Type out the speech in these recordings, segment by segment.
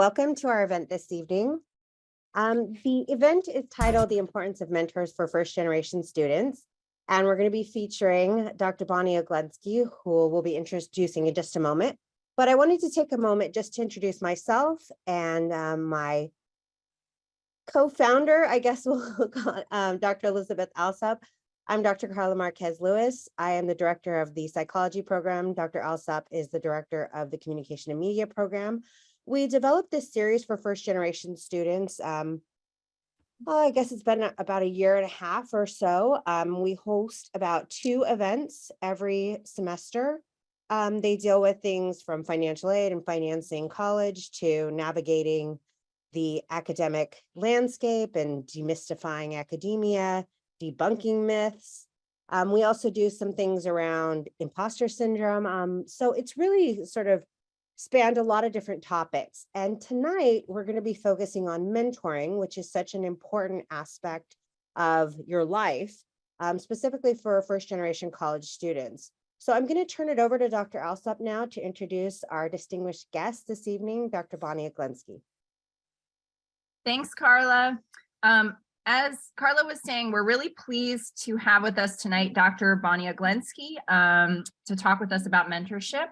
Welcome to our event this evening. The event is titled The Importance of Mentors for First Generation Students, and we're going to be featuring Dr. Bonnie Oglensky, who we'll be introducing in just a moment. But I wanted to take a moment just to introduce myself and my co-founder, I guess we'll call it, Dr. Elizabeth Alsop. I'm Dr. Carla Marquez-Lewis. I am the director of the psychology program. Dr. Alsop is the director of the communication and media program. We developed this series for first generation students. I guess it's been about a year and a half or so. We host about 2 events every semester. They deal with things from financial aid and financing college to navigating the academic landscape and demystifying academia, debunking myths. We also do some things around imposter syndrome. So it's really sort of spanned a lot of different topics. And tonight we're going to be focusing on mentoring, which is such an important aspect of your life, specifically for first generation college students. So I'm going to turn it over to Dr. Alsop now to introduce our distinguished guest this evening, Dr. Bonnie Oglensky. Thanks, Carla. As Carla was saying, we're really pleased to have with us tonight Dr. Bonnie Oglensky to talk with us about mentorship.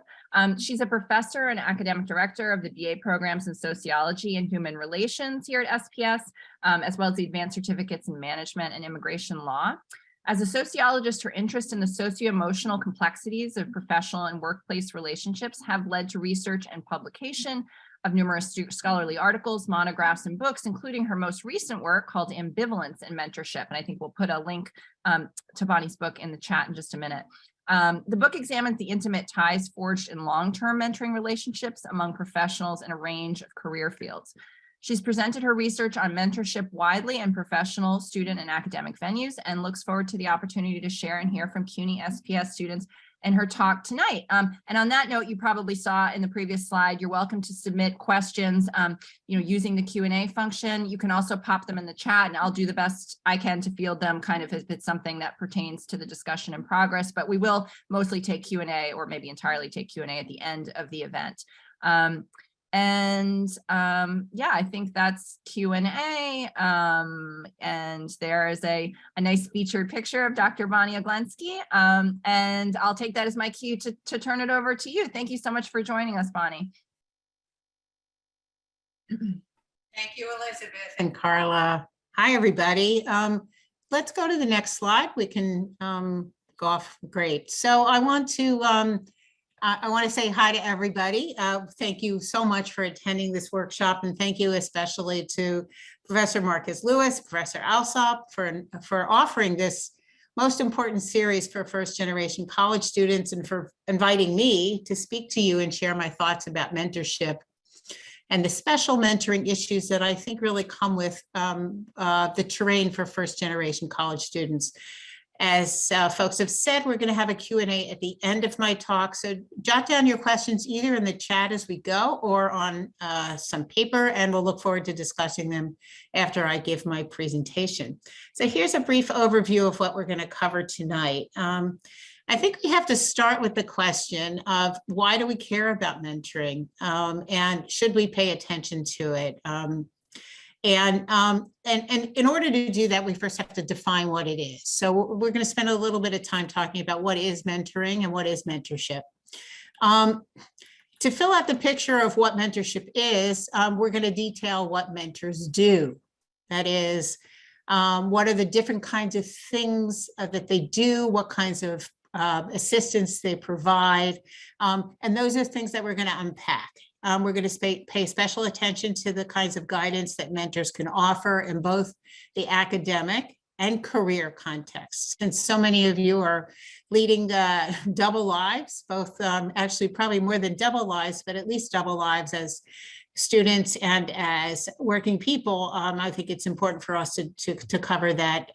She's a professor and academic director of the BA programs in Sociology and Human Relations here at SPS, as well as the advanced certificates in management and immigration law. As a sociologist, her interest in the socio-emotional complexities of professional and workplace relationships have led to research and publication of numerous scholarly articles, monographs, and books, including her most recent work called Ambivalence and Mentorship. And I think we'll put a link to Bonnie's book in the chat in just a minute. The book examines the intimate ties forged in long-term mentoring relationships among professionals in a range of career fields. She's presented her research on mentorship widely in professional, student, and academic venues, and looks forward to the opportunity to share and hear from CUNY SPS students in her talk tonight. And on that note, you probably saw in the previous slide, you're welcome to submit questions using the Q&A function. You can also pop them in the chat, and I'll do the best I can to field them kind of if it's something that pertains to the discussion in progress, but we will mostly take Q&A or maybe entirely take Q&A at the end of the event. Yeah, I think that's Q&A. And there is a nice featured picture of Dr. Bonnie Oglensky. And I'll take that as my cue to turn it over to you. Thank you so much for joining us, Bonnie. Thank you, Elizabeth and Carla. Hi, everybody. Let's go to the next slide. We can go off. Great. So I want to say hi to everybody. Thank you so much for attending this workshop, and thank you especially to Professor Marquez-Lewis, Professor Alsop for offering this most important series for first generation college students, and for inviting me to speak to you and share my thoughts about mentorship and the special mentoring issues that I think really come with the terrain for first generation college students. As folks have said, we're going to have a Q&A at the end of my talk. So jot down your questions either in the chat as we go or on some paper, and we'll look forward to discussing them after I give my presentation. So here's a brief overview of what we're going to cover tonight. I think we have to start with the question of why do we care about mentoring, and should we pay attention to it? And in order to do that, we first have to define what it is. So we're going to spend a little bit of time talking about what is mentoring and what is mentorship. To fill out the picture of what mentorship is, we're going to detail what mentors do. That is, what are the different kinds of things that they do, what kinds of assistance they provide. And those are things that we're going to unpack. We're going to pay special attention to the kinds of guidance that mentors can offer in both the academic and career contexts. Since so many of you are leading double lives, both actually probably more than double lives, but at least double lives as students and as working people, I think it's important for us to cover that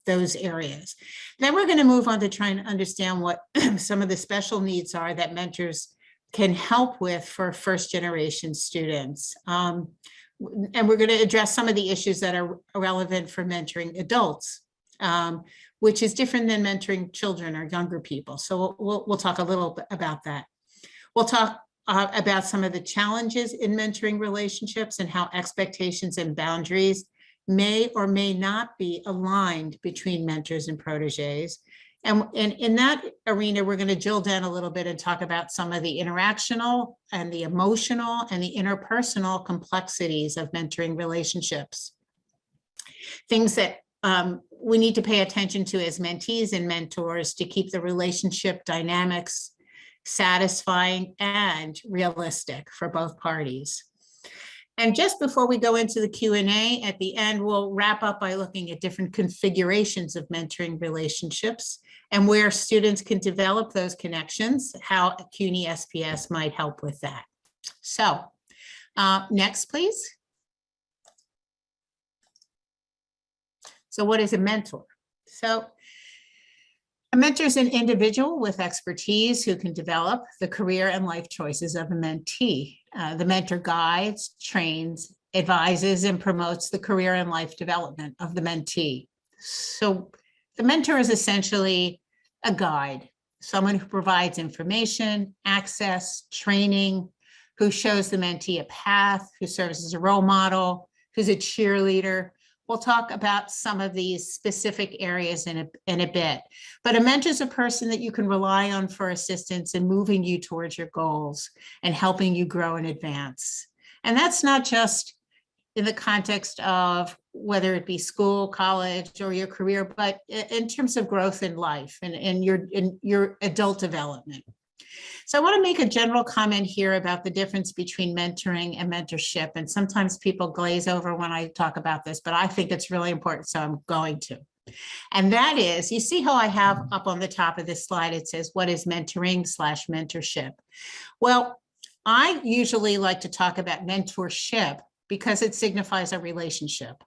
those areas. Then we're going to move on to trying to understand what some of the special needs are that mentors can help with for first generation students. And we're going to address some of the issues that are relevant for mentoring adults, which is different than mentoring children or younger people. So we'll talk a little bit about that. We'll talk about some of the challenges in mentoring relationships and how expectations and boundaries may or may not be aligned between mentors and proteges. And in that arena, we're going to drill down a little bit and talk about some of the interactional and the emotional and the interpersonal complexities of mentoring relationships. Things that we need to pay attention to as mentees and mentors to keep the relationship dynamics satisfying and realistic for both parties. And just before we go into the Q&A, at the end, we'll wrap up by looking at different configurations of mentoring relationships and where students can develop those connections, how CUNY SPS might help with that. So next, please. So what is a mentor? So a mentor is an individual with expertise who can develop the career and life choices of a mentee. The mentor guides, trains, advises, and promotes the career and life development of the mentee. So the mentor is essentially a guide, someone who provides information, access, training, who shows the mentee a path, who serves as a role model, who's a cheerleader. We'll talk about some of these specific areas in a bit, but a mentor is a person that you can rely on for assistance in moving you towards your goals and helping you grow and advance. And that's not just in the context of whether it be school, college, or your career, but in terms of growth in life and in your adult development. So I want to make a general comment here about the difference between mentoring and mentorship. And sometimes people glaze over when I talk about this, but I think it's really important, so I'm going to. And that is, you see how I have up on the top of this slide, it says, what is mentoring/mentorship? Well, I usually like to talk about mentorship because it signifies a relationship.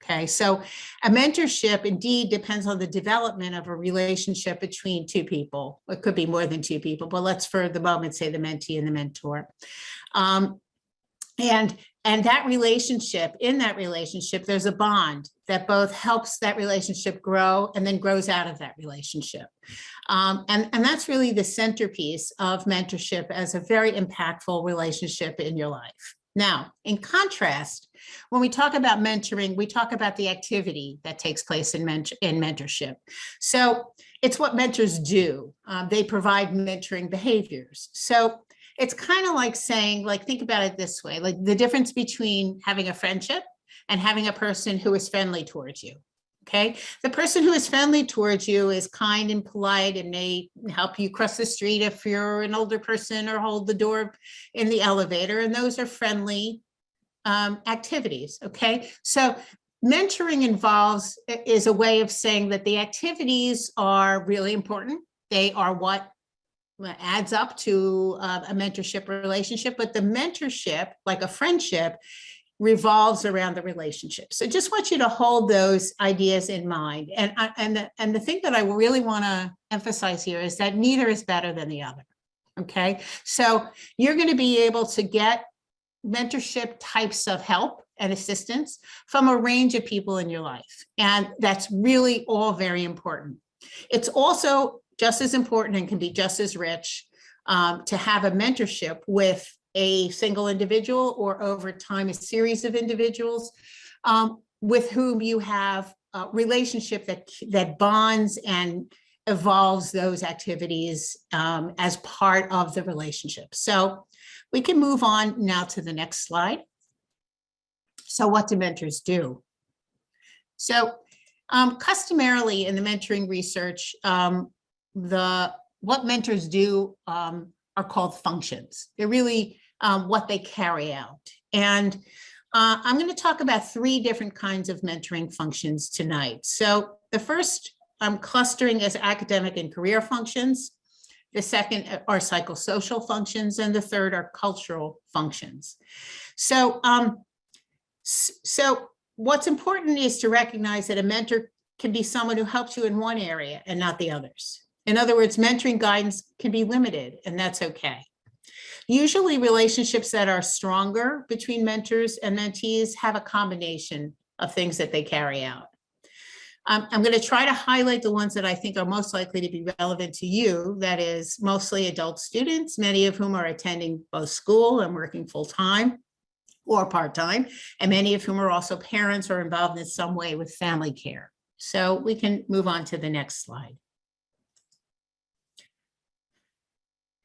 Okay, so a mentorship indeed depends on the development of a relationship between two people. It could be more than two people, but let's for the moment say the mentee and the mentor. And that relationship, in that relationship, there's a bond that both helps that relationship grow and then grows out of that relationship. And that's really the centerpiece of mentorship as a very impactful relationship in your life. Now, in contrast, when we talk about mentoring, we talk about the activity that takes place in mentorship. So it's what mentors do. They provide mentoring behaviors. So it's kind of like saying, like, think about it this way, like the difference between having a friendship and having a person who is friendly towards you. Okay, the person who is friendly towards you is kind and polite and may help you cross the street if you're an older person or hold the door in the elevator. And those are friendly activities. Okay, so mentoring is a way of saying that the activities are really important. They are what adds up to a mentorship relationship, but the mentorship, like a friendship, revolves around the relationship. So just want you to hold those ideas in mind. And the thing that I really want to emphasize here is that neither is better than the other. Okay, so you're going to be able to get mentorship types of help and assistance from a range of people in your life. And that's really all very important. It's also just as important and can be just as rich to have a mentorship with a single individual or over time a series of individuals with whom you have a relationship that bonds and evolves those activities as part of the relationship. So we can move on now to the next slide. So what do mentors do? So customarily in the mentoring research, what mentors do are called functions. They're really what they carry out. And I'm going to talk about 3 different kinds of mentoring functions tonight. So the first I'm clustering as academic and career functions. The second are psychosocial functions, and the third are cultural functions. So, so what's important is to recognize that a mentor can be someone who helps you in one area and not the others. In other words, mentoring guidance can be limited, and that's okay. Usually relationships that are stronger between mentors and mentees have a combination of things that they carry out. I'm going to try to highlight the ones that I think are most likely to be relevant to you. That is mostly adult students, many of whom are attending both school and working full-time or part-time, and many of whom are also parents or involved in some way with family care. So we can move on to the next slide.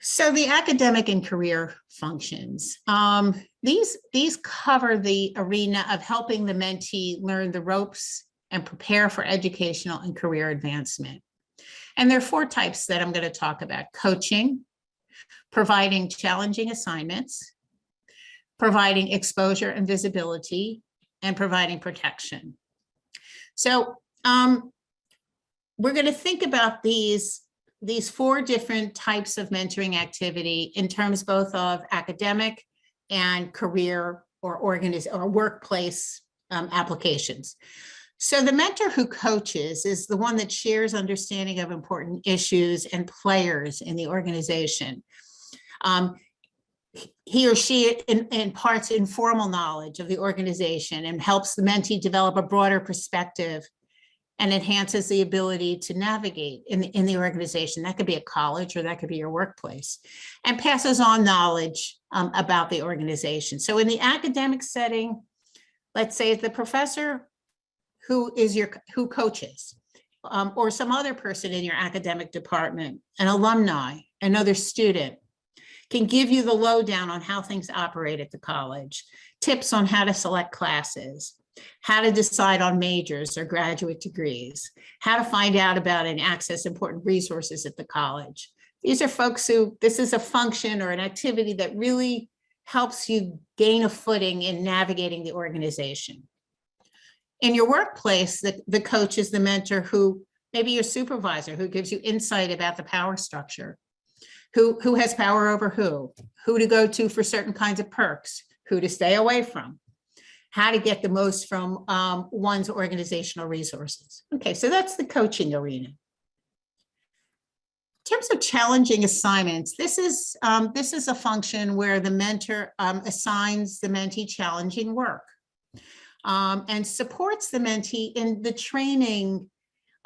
So the academic and career functions. These cover the arena of helping the mentee learn the ropes and prepare for educational and career advancement. And there are 4 types that I'm going to talk about: coaching, providing challenging assignments, providing exposure and visibility, and providing protection. So we're going to think about these 4 different types of mentoring activity in terms both of academic and career or workplace applications. So the mentor who coaches is the one that shares understanding of important issues and players in the organization. He or she imparts informal knowledge of the organization and helps the mentee develop a broader perspective and enhances the ability to navigate in the organization. That could be a college or that could be your workplace, and passes on knowledge about the organization. So in the academic setting, let's say the professor who coaches, or some other person in your academic department, an alumni, another student, can give you the lowdown on how things operate at the college, tips on how to select classes, how to decide on majors or graduate degrees, how to find out about and access important resources at the college. These are folks who, this is a function or an activity that really helps you gain a footing in navigating the organization. In your workplace, the coach is the mentor who, maybe your supervisor, who gives you insight about the power structure, who has power over who to go to for certain kinds of perks, who to stay away from, how to get the most from one's organizational resources. Okay, so that's the coaching arena. In terms of challenging assignments, this is a function where the mentor assigns the mentee challenging work and supports the mentee in the training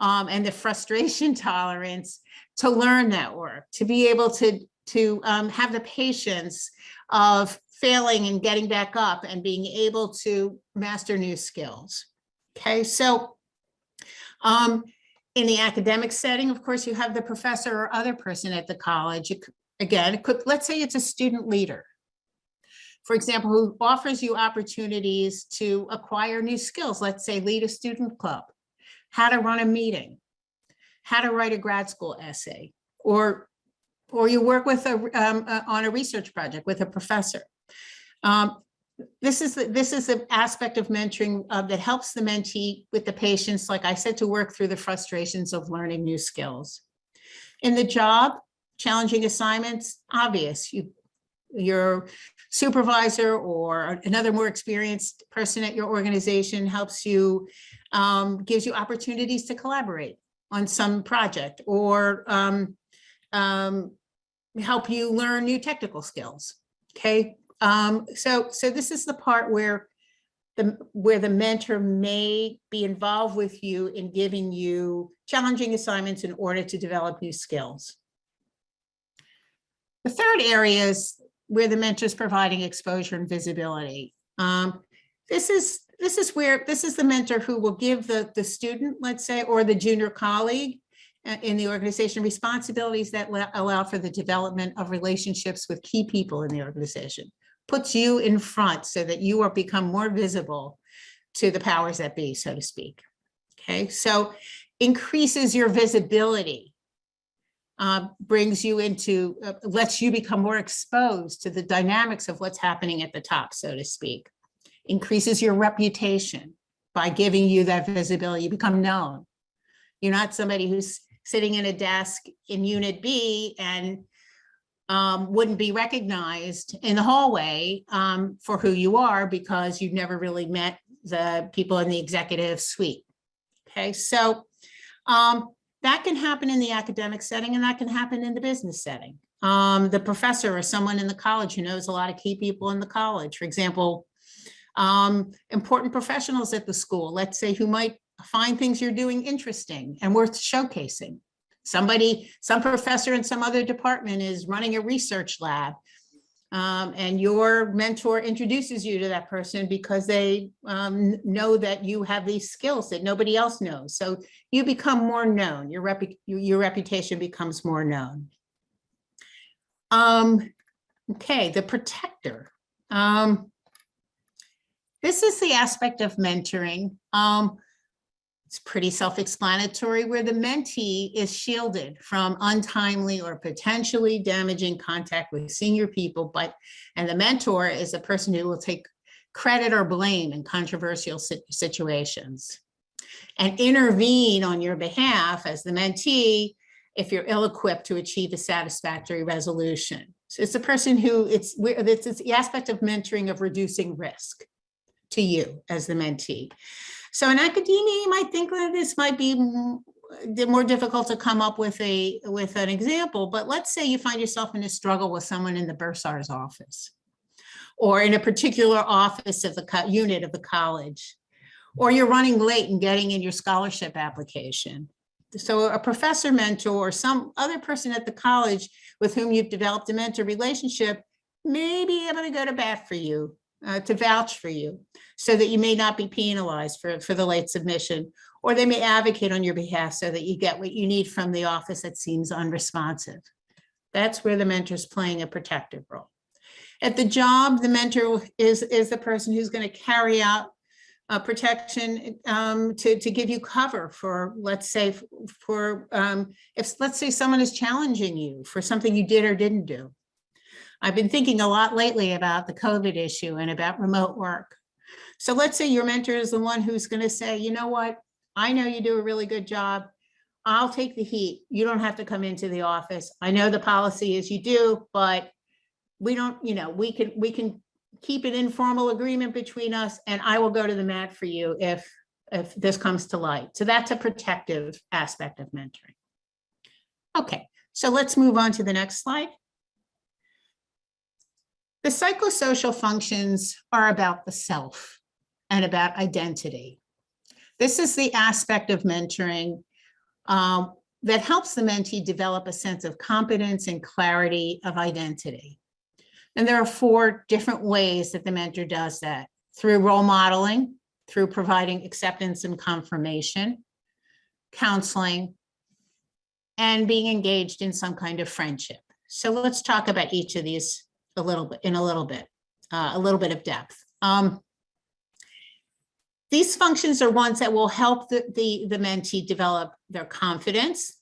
and the frustration tolerance to learn that work, to be able to have the patience of failing and getting back up and being able to master new skills. Okay, so in the academic setting, of course, you have the professor or other person at the college. Let's say it's a student leader, for example, who offers you opportunities to acquire new skills. Let's say lead a student club, how to run a meeting, how to write a grad school essay, or you work with on a research project with a professor. This is the aspect of mentoring that helps the mentee with the patience, like I said, to work through the frustrations of learning new skills. In the job, challenging assignments, obvious. Your supervisor or another more experienced person at your organization helps you, gives you opportunities to collaborate on some project, or help you learn new technical skills. Okay, so this is the part where the mentor may be involved with you in giving you challenging assignments in order to develop new skills. The third area is where the mentor is providing exposure and visibility. This is the mentor who will give the student, let's say, or the junior colleague in the organization responsibilities that allow for the development of relationships with key people in the organization, puts you in front so that you are become more visible to the powers that be, so to speak. Okay, so increases your visibility, brings you into, lets you become more exposed to the dynamics of what's happening at the top, so to speak. Increases your reputation by giving you that visibility. You become known. You're not somebody who's sitting in a desk in Unit B and wouldn't be recognized in the hallway for who you are because you've never really met the people in the executive suite. Okay, so that can happen in the academic setting, and that can happen in the business setting. The professor or someone in the college who knows a lot of key people in the college, for example, important professionals at the school, let's say, who might find things you're doing interesting and worth showcasing. Some professor in some other department is running a research lab, and your mentor introduces you to that person because they know that you have these skills that nobody else knows. So you become more known. Your reputation becomes more known. Okay, the protector. This is the aspect of mentoring. It's pretty self-explanatory, where the mentee is shielded from untimely or potentially damaging contact with senior people, and the mentor is a person who will take credit or blame in controversial situations and intervene on your behalf as the mentee if you're ill-equipped to achieve a satisfactory resolution. So it's a person who, it's the aspect of mentoring of reducing risk to you as the mentee. So in academia, you might think that this might be more difficult to come up with an example, but let's say you find yourself in a struggle with someone in the bursar's office, or in a particular office of the unit of the college, or you're running late and getting in your scholarship application. So a professor mentor or some other person at the college with whom you've developed a mentor relationship may be able to go to bat for you, to vouch for you, so that you may not be penalized for the late submission, or they may advocate on your behalf so that you get what you need from the office that seems unresponsive. That's where the mentor is playing a protective role. At the job, the mentor is the person who's going to carry out protection to give you cover for, let's say, if let's say someone is challenging you for something you did or didn't do. I've been thinking a lot lately about the COVID issue and about remote work. So let's say your mentor is the one who's going to say, you know what, I know you do a really good job. I'll take the heat. You don't have to come into the office. I know the policy is you do, but we don't, we can keep an informal agreement between us, and I will go to the mat for you if this comes to light. So that's a protective aspect of mentoring. Okay, so let's move on to the next slide. The psychosocial functions are about the self and about identity. This is the aspect of mentoring that helps the mentee develop a sense of competence and clarity of identity. And there are 4 different ways that the mentor does that: through role modeling, through providing acceptance and confirmation, counseling, and being engaged in some kind of friendship. So let's talk about each of these a little bit of depth. These functions are ones that will help the mentee develop their confidence,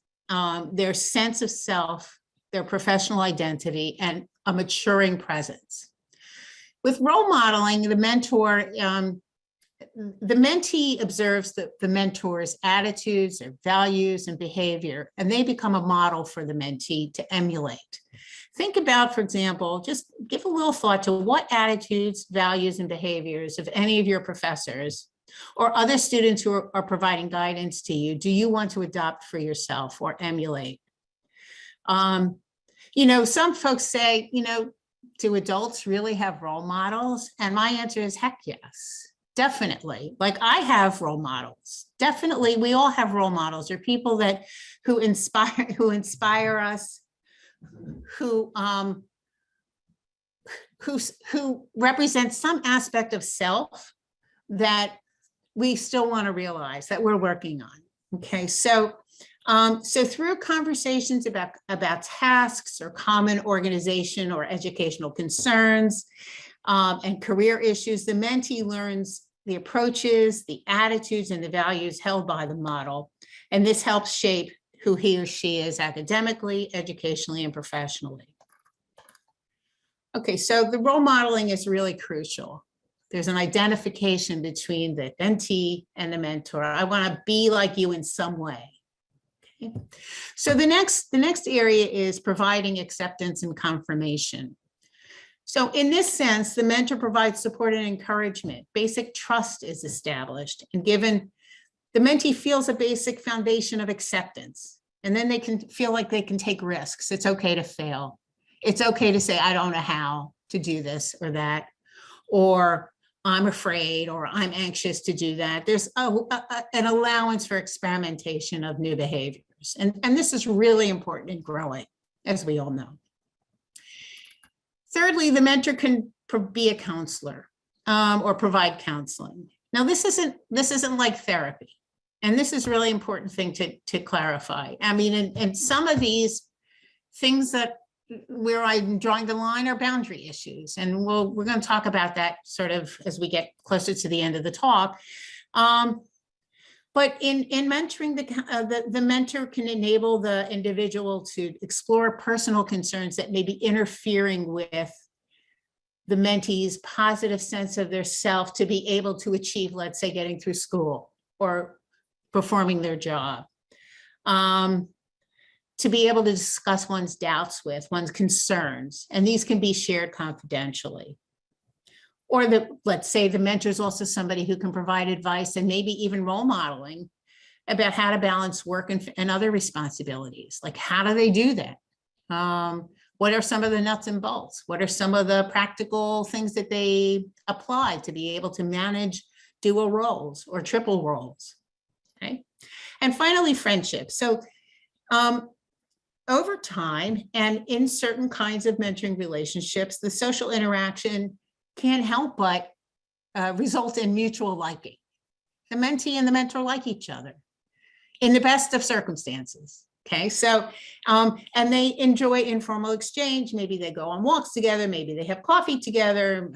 their sense of self, their professional identity, and a maturing presence. With role modeling, the mentee observes the mentor's attitudes, their values, and behavior, and they become a model for the mentee to emulate. Think about, for example, just give a little thought to what attitudes, values, and behaviors of any of your professors or other students who are providing guidance to you do you want to adopt for yourself or emulate? Some folks say, do adults really have role models? And my answer is heck yes, definitely. Like, I have role models. Definitely, we all have role models. They're people who inspire us, who represent some aspect of self that we still want to realize that we're working on. Okay, so through conversations about tasks or common organization or educational concerns and career issues, the mentee learns the approaches, the attitudes, and the values held by the model, and this helps shape who he or she is academically, educationally, and professionally. Okay, so the role modeling is really crucial. There's an identification between the mentee and the mentor. I want to be like you in some way. Okay. So the next area is providing acceptance and confirmation. So in this sense, the mentor provides support and encouragement. Basic trust is established, and given the mentee feels a basic foundation of acceptance, and then they can feel like they can take risks. It's okay to fail. It's okay to say, I don't know how to do this or that, or I'm afraid or I'm anxious to do that. There's an allowance for experimentation of new behaviors. And this is really important in growing, as we all know. Thirdly, the mentor can be a counselor or provide counseling. Now, this isn't like therapy. And this is really important thing to clarify. I mean, and some of these things that where I'm drawing the line are boundary issues. And we're going to talk about that sort of as we get closer to the end of the talk. But in mentoring, the mentor can enable the individual to explore personal concerns that may be interfering with the mentee's positive sense of their self to be able to achieve, let's say, getting through school or performing their job. To be able to discuss one's doubts with, one's concerns, and these can be shared confidentially. Or let's say the mentor is also somebody who can provide advice and maybe even role modeling about how to balance work and other responsibilities. Like, how do they do that? What are some of the nuts and bolts? What are some of the practical things that they apply to be able to manage dual roles or triple roles? Okay. And finally, friendship. So, over time and in certain kinds of mentoring relationships, the social interaction can't help but result in mutual liking. The mentee and the mentor like each other in the best of circumstances. Okay, so, and they enjoy informal exchange. Maybe they go on walks together, maybe they have coffee together,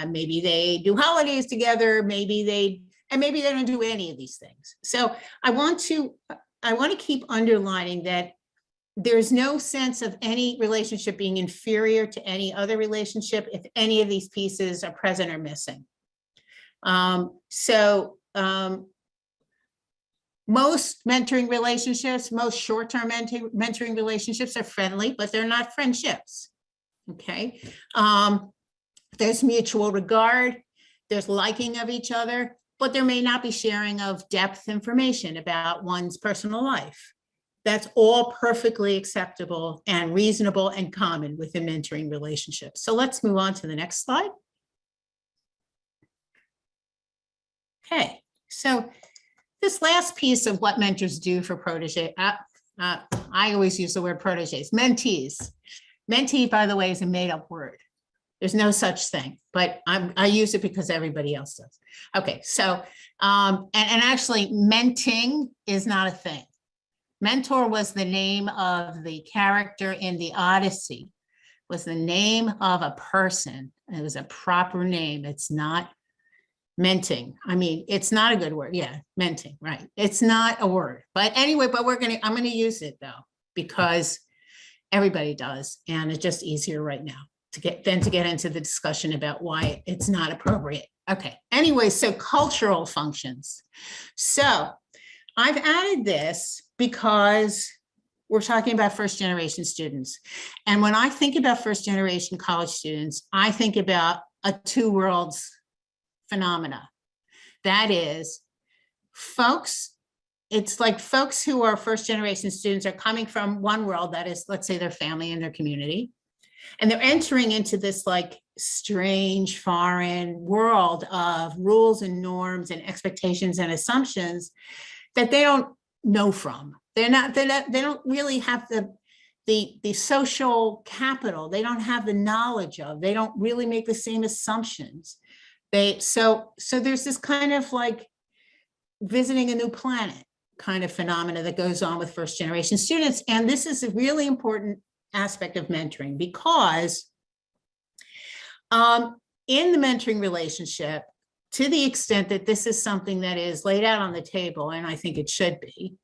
maybe they do holidays together, maybe they don't do any of these things. So I want to keep underlining that there's no sense of any relationship being inferior to any other relationship if any of these pieces are present or missing. Most mentoring relationships, most short-term mentoring relationships are friendly, but they're not friendships. Okay. There's mutual regard, there's liking of each other, but there may not be sharing of depth information about one's personal life. That's all perfectly acceptable and reasonable and common within mentoring relationships. So let's move on to the next slide. Okay, so this last piece of what mentors do for protege, I always use the word proteges, mentees. Mentee, by the way, is a made-up word. There's no such thing, but I use it because everybody else does. Okay, so, and actually menting is not a thing. Mentor was the name of the character in the Odyssey, was the name of a person. It was a proper name. It's not menting. I mean, it's not a good word. Yeah, menting, right. It's not a word, but anyway, but I'm going to use it though, because everybody does. And it's just easier right now to get into the discussion about why it's not appropriate. Okay. Anyway, so cultural functions. So I've added this because we're talking about first generation students. And when I think about first generation college students, I think about a two worlds phenomena. That is, it's like folks who are first generation students are coming from one world, that is, let's say their family and their community, and they're entering into this like strange foreign world of rules and norms and expectations and assumptions that they don't know from. They don't really have the social capital. They don't have the knowledge of, they don't really make the same assumptions. So there's this kind of like visiting a new planet kind of phenomena that goes on with first generation students. And this is a really important aspect of mentoring because in the mentoring relationship, to the extent that this is something that is laid out on the table, and I think it should be,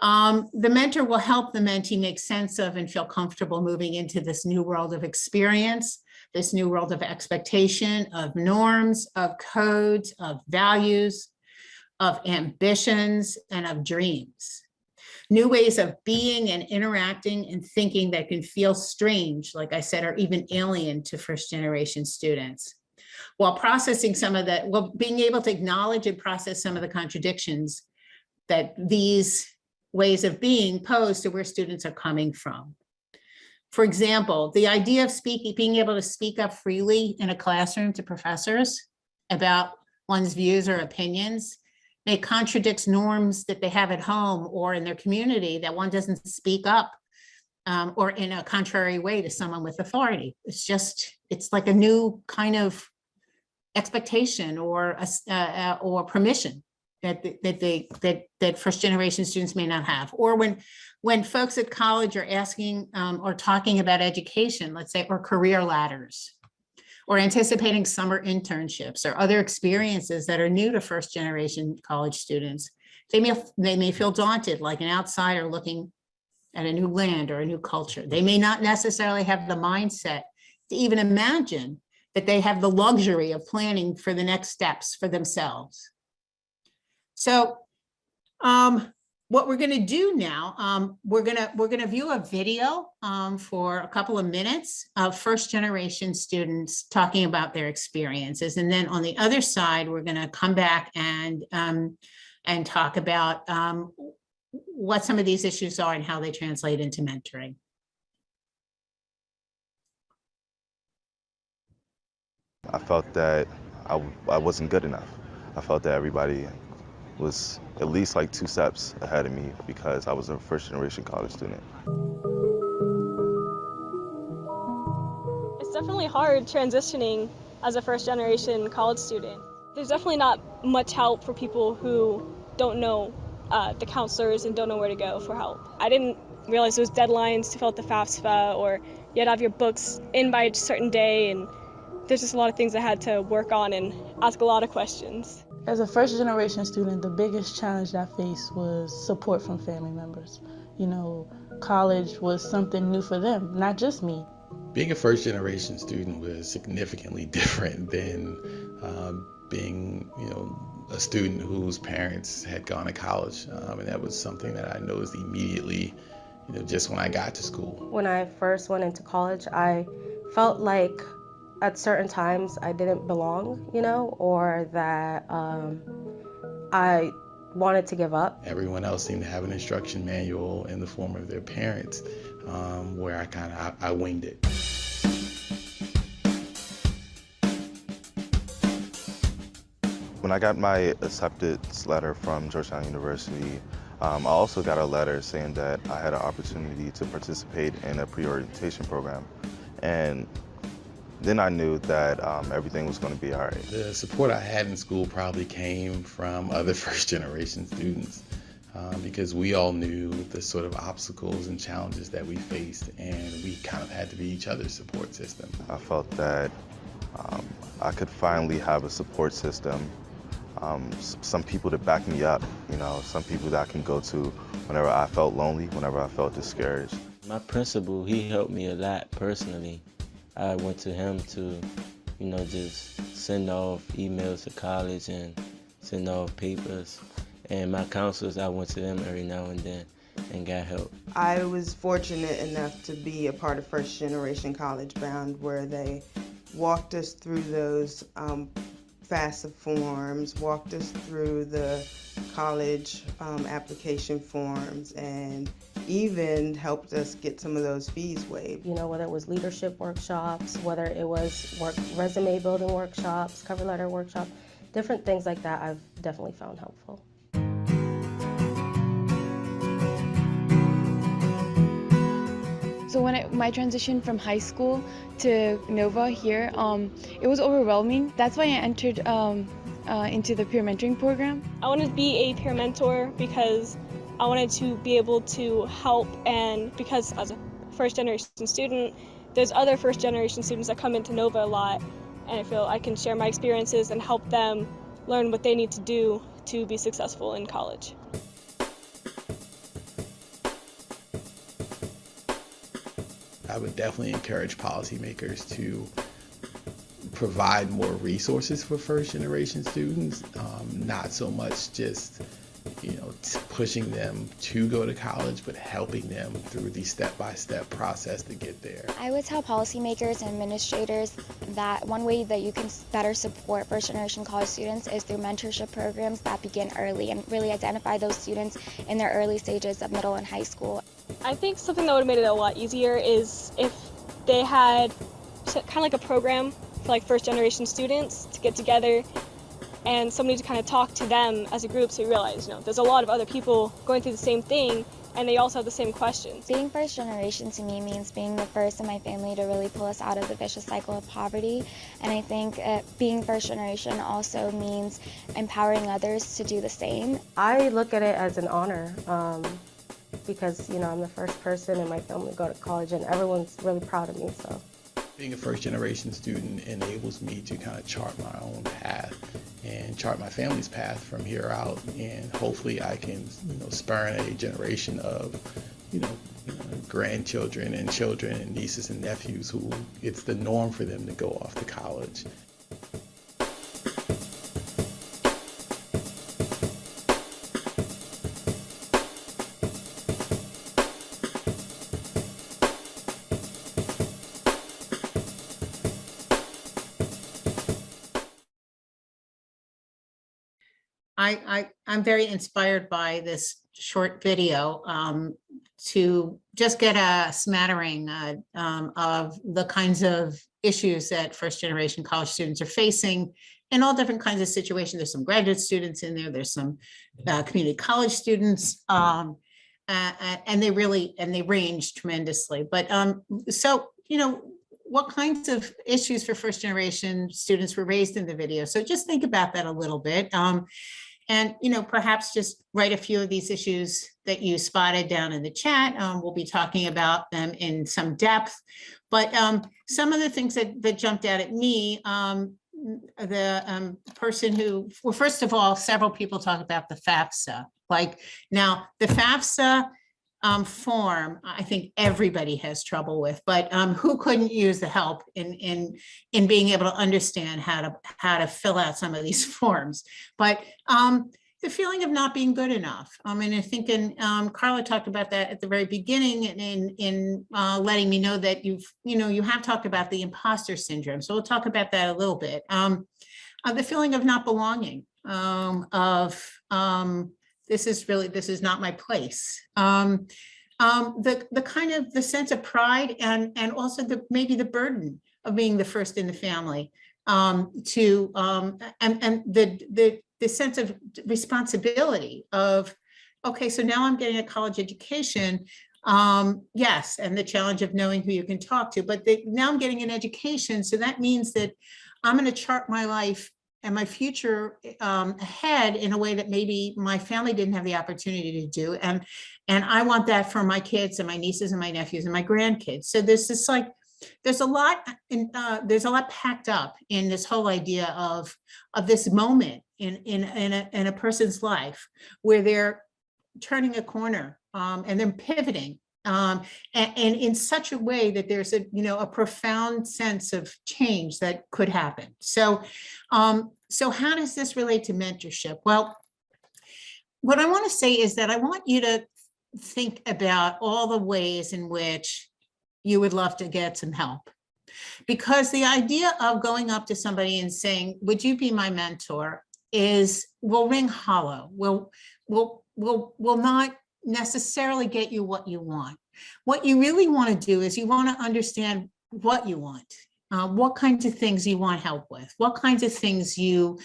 the mentor will help the mentee make sense of and feel comfortable moving into this new world of experience, this new world of expectation, of norms, of codes, of values, of ambitions, and of dreams. New ways of being and interacting and thinking that can feel strange, like I said, or even alien to first generation students. While processing some of that, well, being able to acknowledge and process some of the contradictions that these ways of being pose to where students are coming from. For example, the idea of being able to speak up freely in a classroom to professors about one's views or opinions. It contradicts norms that they have at home or in their community, that one doesn't speak up or in a contrary way to someone with authority. It's like a new kind of expectation or permission that first generation students may not have. Or when folks at college are asking or talking about education, let's say, or career ladders, or anticipating summer internships or other experiences that are new to first generation college students, they may feel daunted, like an outsider looking at a new land or a new culture. They may not necessarily have the mindset to even imagine that they have the luxury of planning for the next steps for themselves. So what we're going to do now, we're going to view a video for a couple of minutes of first generation students talking about their experiences. And then on the other side, we're going to come back and talk about what some of these issues are and how they translate into mentoring. I felt that I wasn't good enough. I felt that everybody was at least like 2 steps ahead of me because I was a first generation college student. It's definitely hard transitioning as a first generation college student. There's definitely not much help for people who don't know the counselors and don't know where to go for help. I didn't realize there was deadlines to fill out the FAFSA, or you had to have your books in by a certain day, and there's just a lot of things I had to work on and ask a lot of questions. As a first generation student, the biggest challenge I faced was support from family members. You know, college was something new for them, not just me. Being a first generation student was significantly different than being, a student whose parents had gone to college. And that was something that I noticed immediately, just when I got to school. When I first went into college, I felt like at certain times I didn't belong, or that I wanted to give up. Everyone else seemed to have an instruction manual in the form of their parents, where I winged it. When I got my acceptance letter from Georgetown University, I also got a letter saying that I had an opportunity to participate in a pre-orientation program. And then I knew that everything was going to be all right. The support I had in school probably came from other first generation students because we all knew the sort of obstacles and challenges that we faced, and we kind of had to be each other's support system. I felt that I could finally have a support system, some people to back me up, some people that I can go to whenever I felt lonely, whenever I felt discouraged. My principal, he helped me a lot personally. I went to him to, just send off emails to college and send off papers. And my counselors, I went to them every now and then and got help. I was fortunate enough to be a part of First Generation College Bound, where they walked us through those FAFSA forms, walked us through the college application forms, and even helped us get some of those fees waived. Whether it was leadership workshops, whether it was resume building workshops, cover letter workshops, different things like that I've definitely found helpful. So when my transition from high school to Nova here, it was overwhelming. That's why I entered into the peer mentoring program. I wanted to be a peer mentor because I wanted to be able to help, and because as a first generation student, there's other first generation students that come into Nova a lot, and I feel I can share my experiences and help them learn what they need to do to be successful in college. I would definitely encourage policymakers to provide more resources for first generation students, not so much just pushing them to go to college, but helping them through the step-by-step process to get there. I would tell policymakers and administrators that one way that you can better support first-generation college students is through mentorship programs that begin early and really identify those students in their early stages of middle and high school. I think something that would have made it a lot easier is if they had kind of like a program for like first generation students to get together and somebody to kind of talk to them as a group, so you realize, there's a lot of other people going through the same thing and they also have the same questions. Being first generation to me means being the first in my family to really pull us out of the vicious cycle of poverty. And I think being first generation also means empowering others to do the same. I look at it as an honor because, I'm the first person in my family to go to college and everyone's really proud of me, so. Being a first generation student enables me to kind of chart my own path and chart my family's path from here out, and hopefully I can, spur a generation of, grandchildren and children and nieces and nephews who it's the norm for them to go off to college. I'm very inspired by this short video to just get a smattering of the kinds of issues that first generation college students are facing in all different kinds of situations. There's some graduate students in there, there's some community college students, and they range tremendously. But so, what kinds of issues for first generation students were raised in the video? So just think about that a little bit. And, perhaps just write a few of these issues that you spotted down in the chat. We'll be talking about them in some depth, but some of the things that jumped out at me, the person who, well, first of all, several people talk about the FAFSA. Now the FAFSA form, I think everybody has trouble with, but who couldn't use the help in being able to understand how to fill out some of these forms? But the feeling of not being good enough. And I think, Carla talked about that at the very beginning, in letting me know that you have talked about the imposter syndrome. So we'll talk about that a little bit. The feeling of not belonging, this is not my place. The kind of the sense of pride and also maybe the burden of being the first in the family, and the sense of responsibility of, okay, so now I'm getting a college education. Yes, and the challenge of knowing who you can talk to, but now I'm getting an education. So that means that I'm going to chart my life and my future ahead in a way that maybe my family didn't have the opportunity to do. And I want that for my kids and my nieces and my nephews and my grandkids. So there's a lot packed up in this whole idea of this moment in a person's life where they're turning a corner and then pivoting. And in such a way that there's a profound sense of change that could happen. So how does this relate to mentorship? Well, what I want to say is that I want you to think about all the ways in which you would love to get some help. Because the idea of going up to somebody and saying, would you be my mentor, will ring hollow, will not necessarily get you what you want. What you really want to do is you want to understand what you want, what kinds of things you want help with, what kinds of things you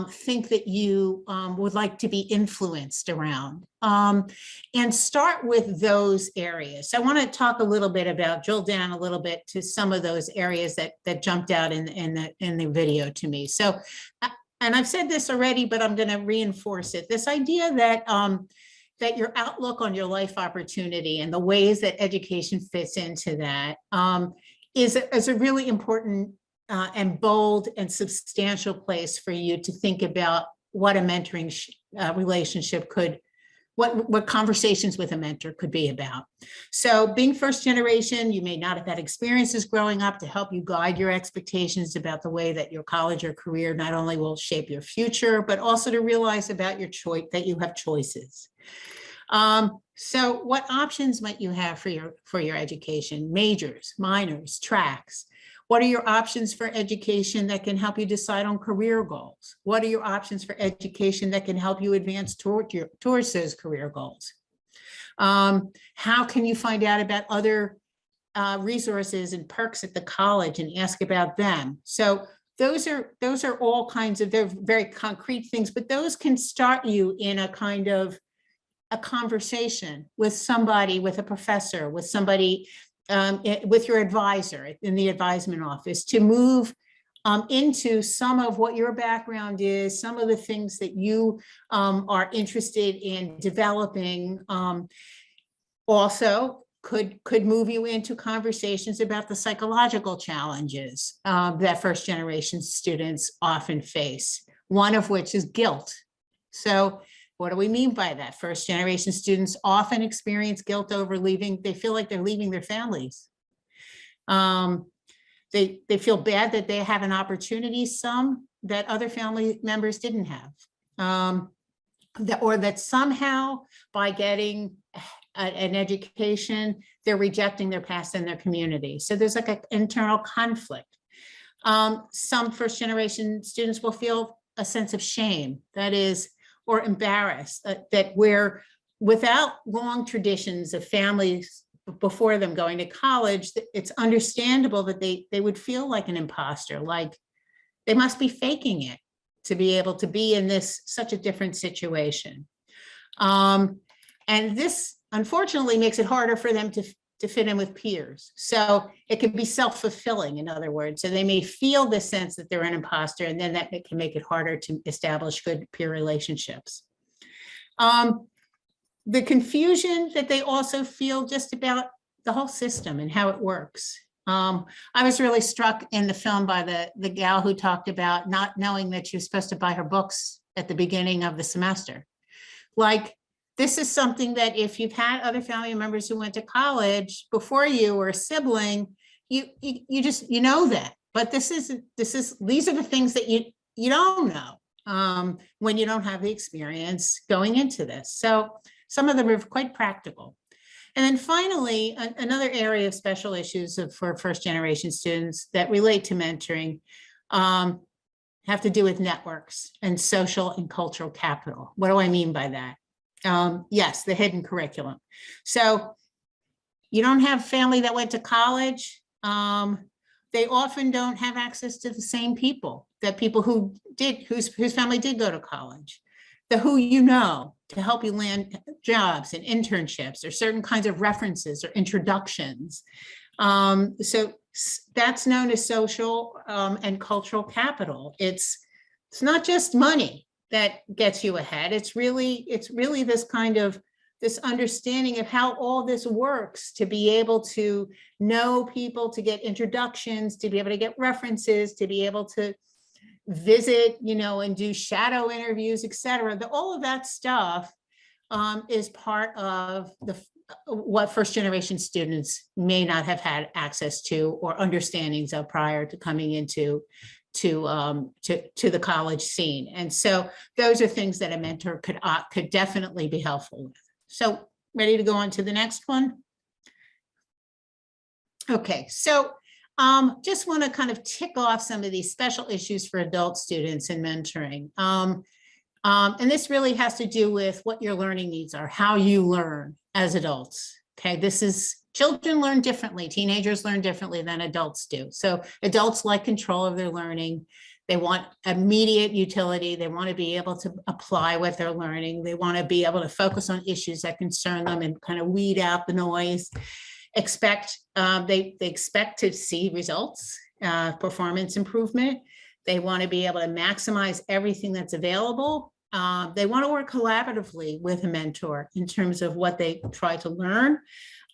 think that you would like to be influenced around, and start with those areas. So I want to talk a little bit about, drill down a little bit to some of those areas that jumped out in the video to me. So, and I've said this already, but I'm going to reinforce it. This idea that your outlook on your life opportunity and the ways that education fits into that is a really important and bold and substantial place for you to think about what a mentoring relationship what conversations with a mentor could be about. So being first generation, you may not have had experiences growing up to help you guide your expectations about the way that your college or career not only will shape your future, but also to realize about your choice, that you have choices. So what options might you have for your education? Majors, minors, tracks. What are your options for education that can help you decide on career goals? What are your options for education that can help you advance towards those career goals? How can you find out about other resources and perks at the college and ask about them. So those are all kinds of, they're very concrete things, but those can start you in a kind of a conversation with somebody, with a professor, with somebody, with your advisor in the advisement office, to move into some of what your background is, some of the things that you are interested in developing. Also could move you into conversations about the psychological challenges that first generation students often face, one of which is guilt. So what do we mean by that? First generation students often experience guilt over leaving. They feel like they're leaving their families. They feel bad that they have an opportunity, some that other family members didn't have. Or that somehow by getting an education, they're rejecting their past and their community. So there's like an internal conflict. Some first generation students will feel a sense of shame, that is, or embarrassed, that we're without long traditions of families before them going to college, it's understandable that they would feel like an imposter, like they must be faking it to be able to be in this such a different situation. And this unfortunately makes it harder for them to fit in with peers. So it can be self-fulfilling, in other words. So they may feel the sense that they're an imposter, and then that can make it harder to establish good peer relationships. The confusion that they also feel just about the whole system and how it works. I was really struck in the film by the gal who talked about not knowing that she was supposed to buy her books at the beginning of the semester. Like, this is something that if you've had other family members who went to college before you or a sibling, you know that. But these are the things that you don't know when you don't have the experience going into this. So some of them are quite practical. And then finally, another area of special issues for first generation students that relate to mentoring have to do with networks and social and cultural capital. What do I mean by that? Yes, the hidden curriculum. So you don't have family that went to college. They often don't have access to the same people that people who did, whose family did go to college. The who you know to help you land jobs and internships, or certain kinds of references or introductions. So that's known as social and cultural capital. It's not just money that gets you ahead. It's really this kind of this understanding of how all this works, to be able to know people, to get introductions, to be able to get references, to be able to visit, and do shadow interviews, et cetera. All of that stuff is part of what first generation students may not have had access to or understandings of prior to coming into the college scene. And so those are things that a mentor could definitely be helpful with. So ready to go on to the next one? Okay, so just want to kind of tick off some of these special issues for adult students in mentoring. And this really has to do with what your learning needs are, how you learn as adults. Okay, children learn differently, teenagers learn differently than adults do. So adults like control of their learning. They want immediate utility. They want to be able to apply what they're learning. They want to be able to focus on issues that concern them and kind of weed out the noise. They expect to see results, performance improvement. They want to be able to maximize everything that's available. They want to work collaboratively with a mentor in terms of what they try to learn.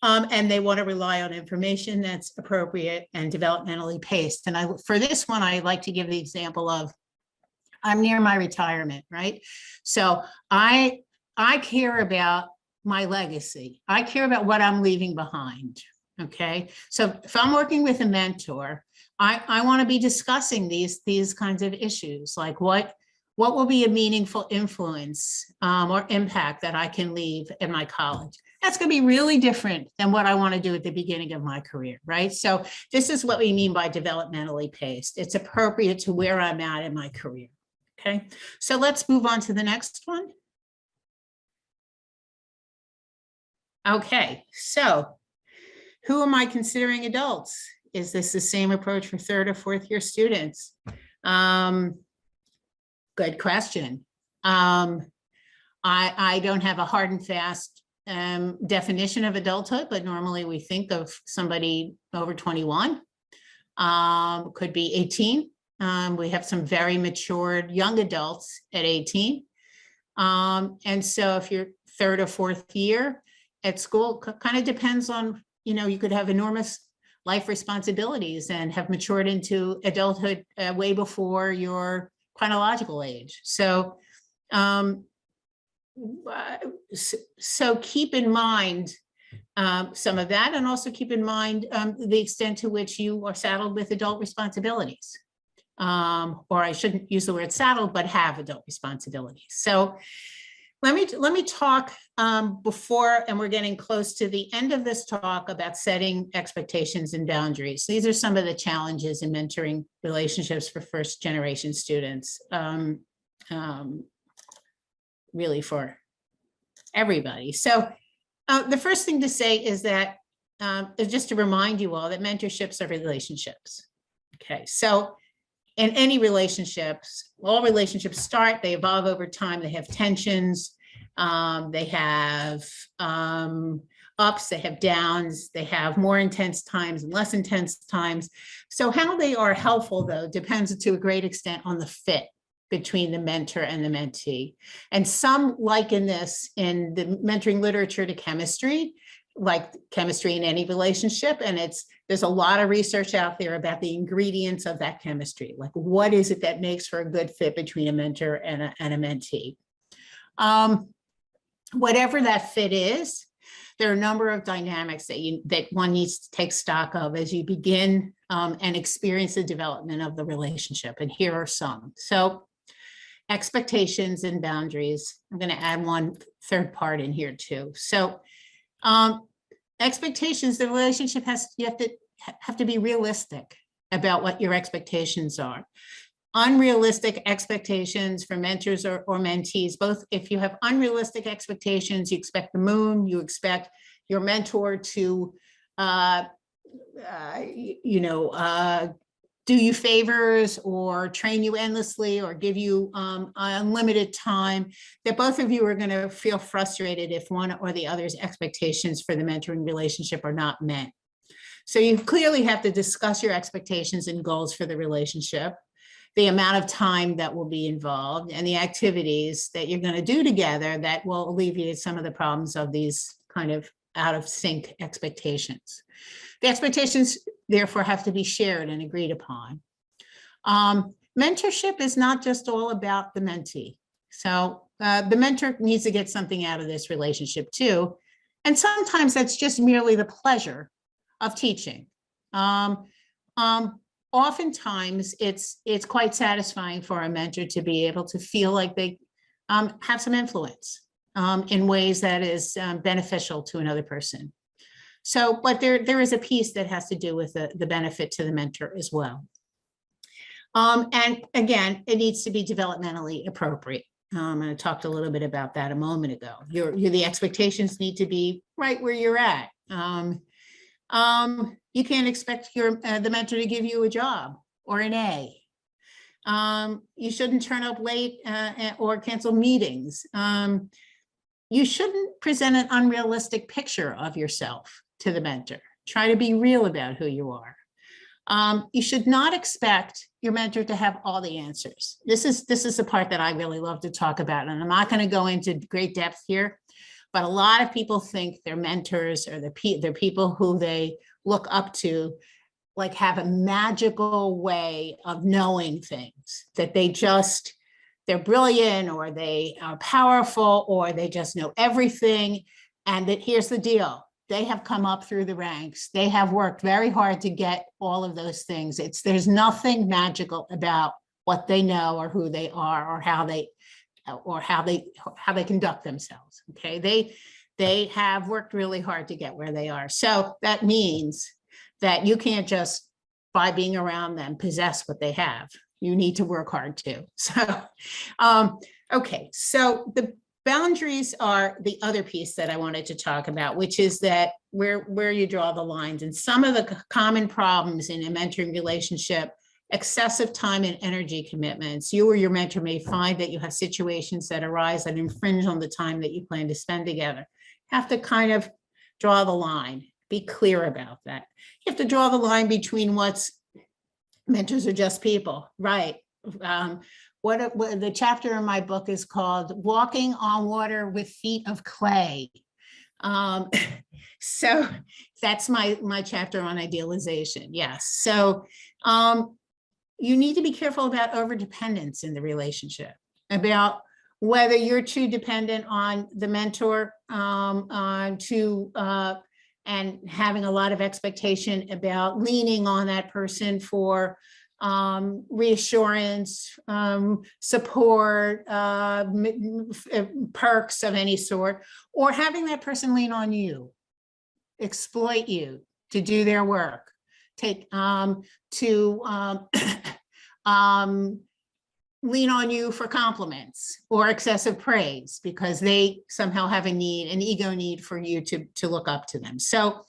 And they want to rely on information that's appropriate and developmentally paced. And for this one, I like to give the example of, I'm near my retirement, right? So I care about my legacy. I care about what I'm leaving behind. Okay. So if I'm working with a mentor, I want to be discussing these kinds of issues, like what will be a meaningful influence or impact that I can leave in my college. That's going to be really different than what I want to do at the beginning of my career, right? So this is what we mean by developmentally paced. It's appropriate to where I'm at in my career. Okay. So let's move on to the next one. Okay, so Who am I considering adults? Is this the same approach for third or fourth year students? Good question. I don't have a hard and fast definition of adulthood, but normally we think of somebody over 21, could be 18. We have some very matured young adults at 18. And so if you're third or fourth year at school, kind of depends on, you could have enormous life responsibilities and have matured into adulthood way before your chronological age. So, so keep in mind some of that, and also keep in mind the extent to which you are saddled with adult responsibilities. Or I shouldn't use the word saddled, but have adult responsibilities. So let me talk before, and we're getting close to the end of this talk, about setting expectations and boundaries. These are some of the challenges in mentoring relationships for first generation students, really for everybody. So the first thing to say is that, just to remind you all that mentorships are relationships. Okay, so in any relationships, all relationships start, they evolve over time, they have tensions, they have ups, they have downs, they have more intense times and less intense times. So how they are helpful, though, depends to a great extent on the fit between the mentor and the mentee. And some liken this in the mentoring literature to chemistry, like chemistry in any relationship. And there's a lot of research out there about the ingredients of that chemistry. Like, what is it that makes for a good fit between a mentor and a mentee? Whatever that fit is, there are a number of dynamics that one needs to take stock of as you begin and experience the development of the relationship. And here are some. So expectations and boundaries. I'm going to add one third part in here too. So expectations, the relationship you have to be realistic about what your expectations are. Unrealistic expectations for mentors or mentees, both. If you have unrealistic expectations, you expect the moon, you expect your mentor to do you favors or train you endlessly or give you unlimited time, that both of you are going to feel frustrated if one or the other's expectations for the mentoring relationship are not met. So you clearly have to discuss your expectations and goals for the relationship, the amount of time that will be involved, and the activities that you're going to do together that will alleviate some of the problems of these kind of out of sync expectations. The expectations, therefore, have to be shared and agreed upon. Mentorship is not just all about the mentee. So the mentor needs to get something out of this relationship too. And sometimes that's just merely the pleasure of teaching. Oftentimes it's quite satisfying for a mentor to be able to feel like they have some influence in ways that is beneficial to another person. So, but there is a piece that has to do with the benefit to the mentor as well. And again, it needs to be developmentally appropriate. And I talked a little bit about that a moment ago. The expectations need to be right where you're at. You can't expect the mentor to give you a job or an A. You shouldn't turn up late or cancel meetings. You shouldn't present an unrealistic picture of yourself to the mentor. Try to be real about who you are. You should not expect your mentor to have all the answers. This is the part that I really love to talk about, and I'm not going to go into great depth here, but a lot of people think their mentors or they're people who they look up to, like, have a magical way of knowing things, that they're brilliant, or they are powerful, or they just know everything. And that here's the deal. They have come up through the ranks. They have worked very hard to get all of those things. There's nothing magical about what they know or who they are or how they conduct themselves. Okay, they have worked really hard to get where they are. So that means that you can't just, by being around them, possess what they have. You need to work hard too. So, okay, so boundaries are the other piece that I wanted to talk about, which is that where you draw the lines. And some of the common problems in a mentoring relationship, excessive time and energy commitments. You or your mentor may find that you have situations that arise that infringe on the time that you plan to spend together. Have to kind of draw the line, be clear about that. You have to draw the line between what's mentors are just people, right? What the chapter in my book is called Walking on Water with Feet of Clay. So that's my chapter on idealization. Yes. So you need to be careful about overdependence in the relationship, about whether you're too dependent on the mentor and having a lot of expectation about leaning on that person for reassurance, support, perks of any sort, or having that person lean on you, exploit you to do their work, lean on you for compliments or excessive praise because they somehow have an ego need for you to look up to them. So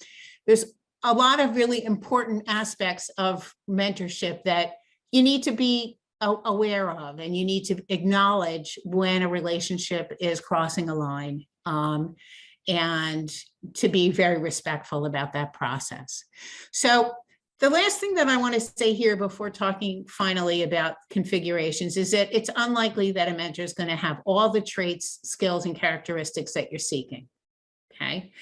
there's a lot of really important aspects of mentorship that you need to be aware of, and you need to acknowledge when a relationship is crossing a line, and to be very respectful about that process. So the last thing that I want to say here before talking finally about configurations is that it's unlikely that a mentor is going to have all the traits, skills, and characteristics that you're seeking. Okay.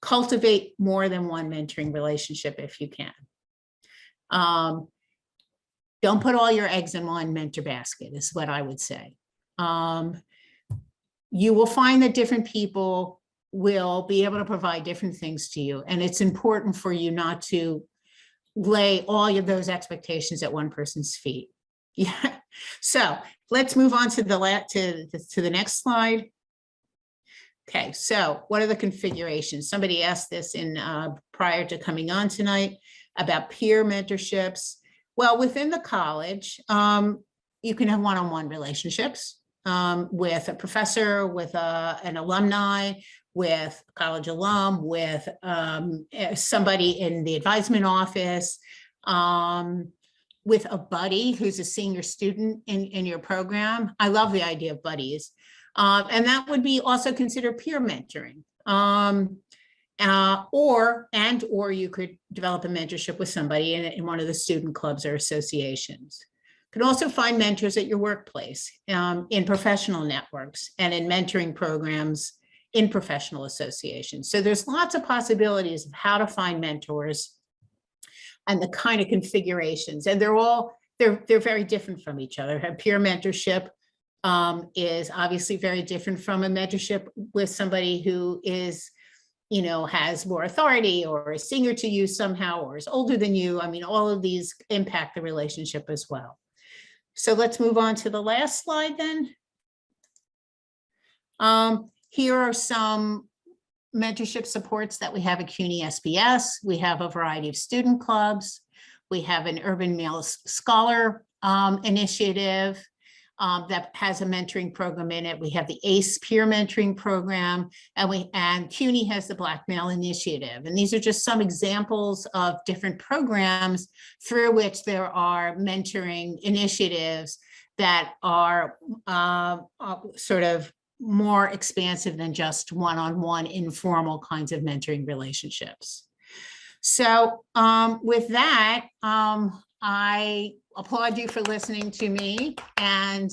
Cultivate more than one mentoring relationship if you can. Don't put all your eggs in one mentor basket is what I would say. You will find that different people will be able to provide different things to you. And it's important for you not to lay all of those expectations at one person's feet. Yeah. So let's move on to the next slide. Okay, so what are the configurations? Somebody asked this in prior to coming on tonight about peer mentorships. Well, within the college, you can have one-on-one relationships with a professor, with an alumni, with a college alum, with somebody in the advisement office, with a buddy who's a senior student in your program. I love the idea of buddies. And that would be also considered peer mentoring. Or you could develop a mentorship with somebody in one of the student clubs or associations. You can also find mentors at your workplace, in professional networks, and in mentoring programs in professional associations. So there's lots of possibilities of how to find mentors and the kind of configurations, and they're very different from each other. A peer mentorship is obviously very different from a mentorship with somebody who is, has more authority or is senior to you somehow or is older than you. I mean, all of these impact the relationship as well. So let's move on to the last slide then. Here are some mentorship supports that we have at CUNY SBS. We have a variety of student clubs. We have an Urban Male Scholar initiative that has a mentoring program in it. We have the ACE peer mentoring program, and CUNY has the Black Male Initiative. And these are just some examples of different programs through which there are mentoring initiatives that are sort of more expansive than just one-on-one informal kinds of mentoring relationships. So with that, I applaud you for listening to me, and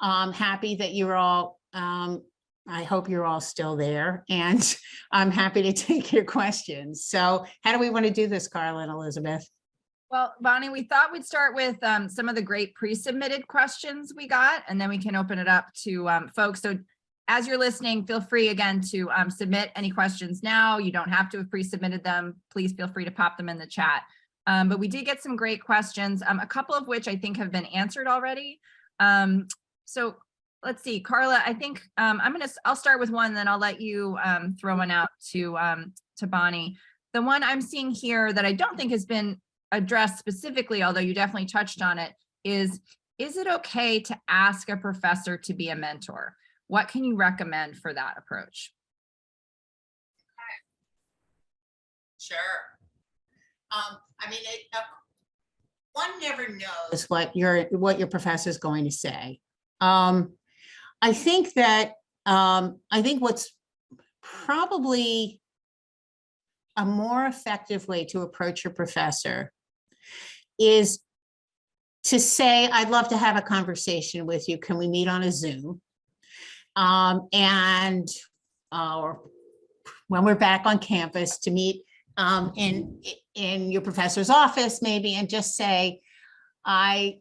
I'm happy that you're all, I hope you're all still there, and I'm happy to take your questions. So how do we want to do this, Carla and Elizabeth? Well, Bonnie, we thought we'd start with some of the great pre-submitted questions we got, and then we can open it up to folks. So as you're listening, feel free again to submit any questions now. You don't have to have pre-submitted them. Please feel free to pop them in the chat. But we did get some great questions, a couple of which I think have been answered already. So let's see, Carla, I think I'll start with one, then I'll let you throw one out to Bonnie. The one I'm seeing here that I don't think has been addressed specifically, although you definitely touched on it, is it okay to ask a professor to be a mentor? what can you recommend for that approach? Sure. I mean, one never knows what your professor is going to say. I think that I think what's probably a more effective way to approach your professor is to say, I'd love to have a conversation with you. Can we meet on a Zoom? And when we're back on campus, to meet in your professor's office maybe, and just say, sort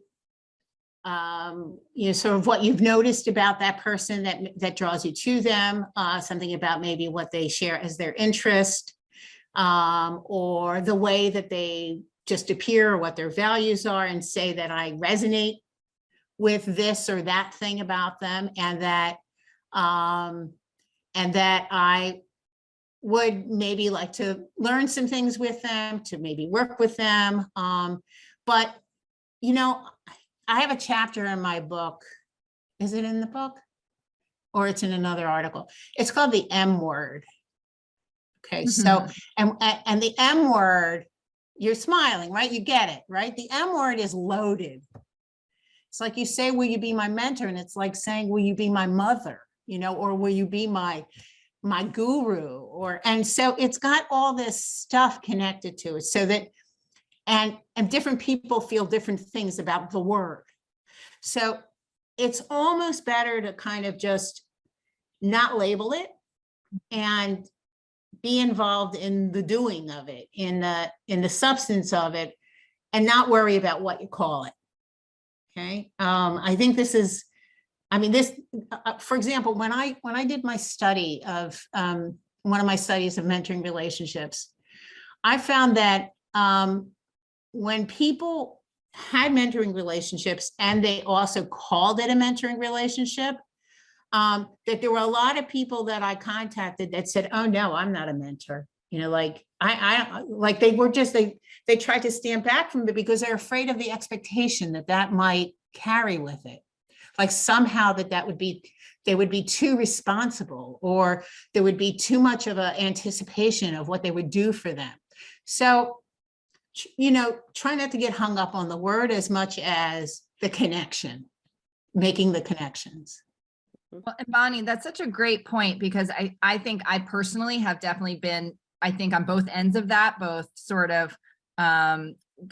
of what you've noticed about that person that draws you to them, something about maybe what they share as their interest, or the way that they just appear, or what their values are, and say that I resonate with this or that thing about them, and that I would maybe like to learn some things with them, to maybe work with them. But, I have a chapter in my book. Is it in the book? Or it's in another article? It's called the M word. Okay, so, and the M word, you're smiling, right? You get it, right? The M word is loaded. It's like you say, will you be my mentor? And it's like saying, will you be my mother? Or will you be my guru? And so it's got all this stuff connected to it, so that, and different people feel different things about the word. So it's almost better to kind of just not label it and be involved in the doing of it, in the substance of it, and not worry about what you call it. Okay. I think this is, for example, when I did my study of, one of my studies of mentoring relationships, I found that when people had mentoring relationships and they also called it a mentoring relationship, that there were a lot of people that I contacted that said, oh no, I'm not a mentor. Like they were just, they tried to stand back from it because they're afraid of the expectation that might carry with it. Like somehow they would be too responsible, or there would be too much of an anticipation of what they would do for them. So, try not to get hung up on the word as much as the connection, making the connections. Well, and Bonnie, that's such a great point, because I think I personally have definitely been, I think, on both ends of that, both sort of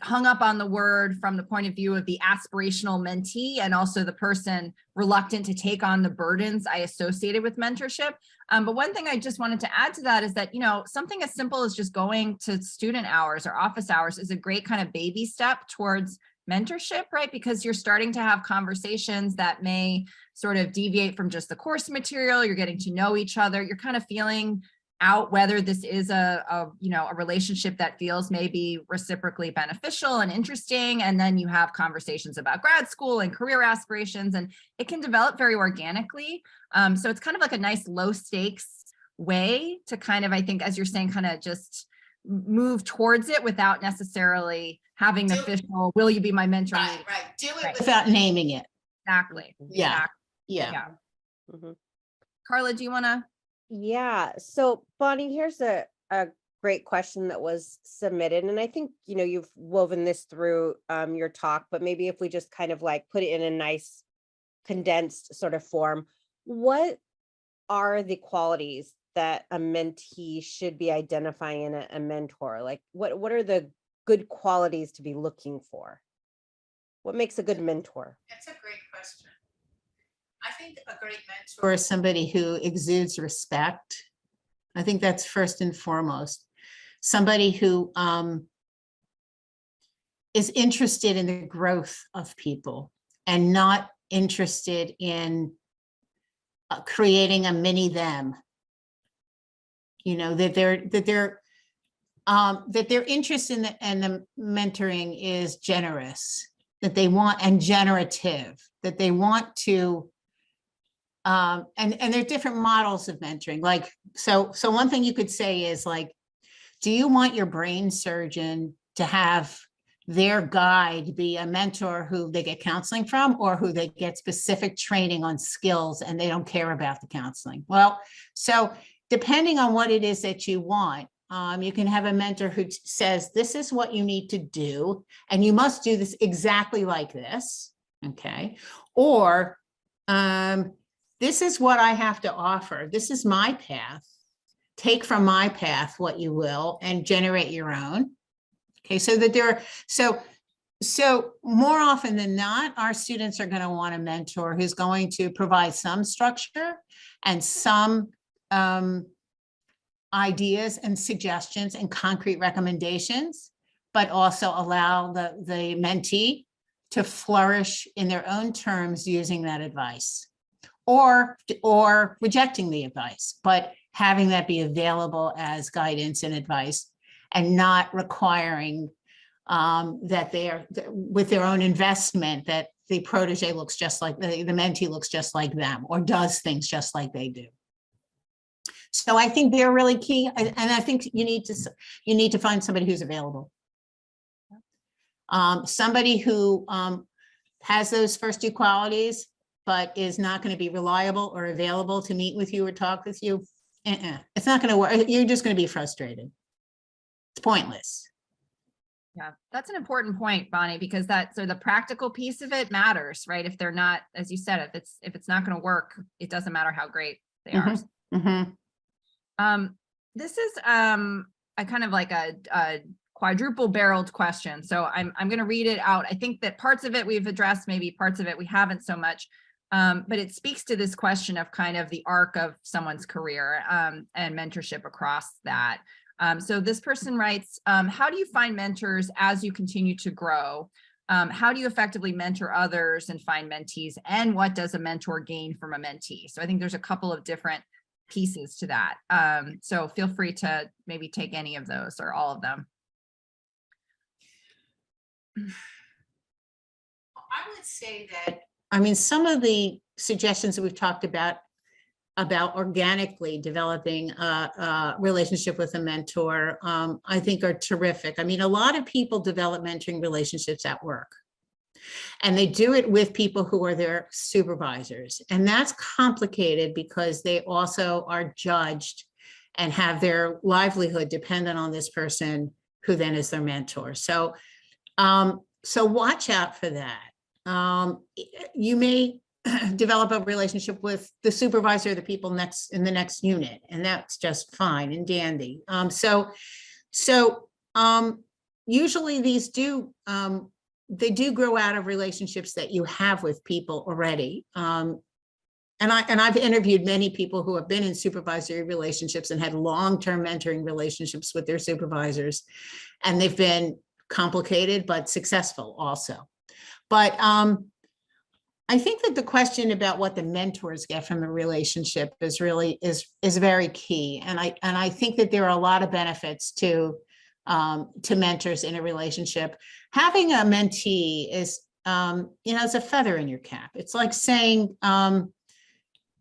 hung up on the word from the point of view of the aspirational mentee, and also the person reluctant to take on the burdens I associated with mentorship. But one thing I just wanted to add to that is that, something as simple as just going to student hours or office hours is a great kind of baby step towards mentorship, right? Because you're starting to have conversations that may sort of deviate from just the course material. You're getting to know each other. You're kind of feeling out whether this is a relationship that feels maybe reciprocally beneficial and interesting. And then you have conversations about grad school and career aspirations, and it can develop very organically. So it's kind of like a nice low stakes way to kind of, I think, as you're saying, kind of just move towards it without necessarily having the official, will you be my mentor? Right. Do it without naming it. Exactly. Yeah. Exactly. Yeah. Mhm. Carla, do you want to? Yeah. So Bonnie, here's a great question that was submitted. And I think, you've woven this through your talk, but maybe if we just kind of like put it in a nice condensed sort of form, what are the qualities that a mentee should be identifying in a mentor? Like what are the good qualities to be looking for? What makes a good mentor? That's a great question. I think a great mentor is somebody who exudes respect. I think that's first and foremost. Somebody who is interested in the growth of people and not interested in creating a mini them. That their interest in the mentoring is generous, that they want, and generative, that they want to. And there are different models of mentoring. Like, so one thing you could say is like, do you want your brain surgeon to have their guide be a mentor who they get counseling from, or who they get specific training on skills and they don't care about the counseling? Well, so depending on what it is that you want, you can have a mentor who says, this is what you need to do, and you must do this exactly like this, okay? Or this is what I have to offer. This is my path. Take from my path what you will and generate your own. Okay, so that so more often than not, our students are going to want a mentor who's going to provide some structure and some ideas and suggestions and concrete recommendations, but also allow the mentee to flourish in their own terms using that advice, or rejecting the advice, but having that be available as guidance and advice, and not requiring that they are with their own investment, that the protege looks just like the mentee looks just like them, or does things just like they do. So I think they're really key, and I think you need to find somebody who's available, somebody who has those first two qualities, but is not going to be reliable or available to meet with you or talk with you. It's not going to work. You're just going to be frustrated. It's pointless. Yeah, that's an important point, Bonnie, because so the practical piece of it matters, right? If they're not, as you said, if it's not going to work, it doesn't matter how great they are. Mm-hmm. This is a kind of like a quadruple barreled question. So I'm going to read it out. I think that parts of it we've addressed, maybe parts of it we haven't so much, but it speaks to this question of kind of the arc of someone's career and mentorship across that. So this person writes, how do you find mentors as you continue to grow? How do you effectively mentor others and find mentees? And what does a mentor gain from a mentee? So I think there's a couple of different pieces to that. So feel free to maybe take any of those or all of them. I would say that, I mean, some of the suggestions that we've talked about organically developing a relationship with a mentor, I think are terrific. I mean, a lot of people develop mentoring relationships at work, and they do it with people who are their supervisors. And that's complicated because they also are judged and have their livelihood dependent on this person who then is their mentor. So, so watch out for that. You may develop a relationship with the supervisor of the people in the next unit, and that's just fine and dandy. Usually these they do grow out of relationships that you have with people already. And I've interviewed many people who have been in supervisory relationships and had long-term mentoring relationships with their supervisors, and they've been complicated but successful also. But I think that the question about what the mentors get from the relationship is really very key, and I think that there are a lot of benefits to mentors in a relationship. Having a mentee is, it's a feather in your cap. It's like saying, I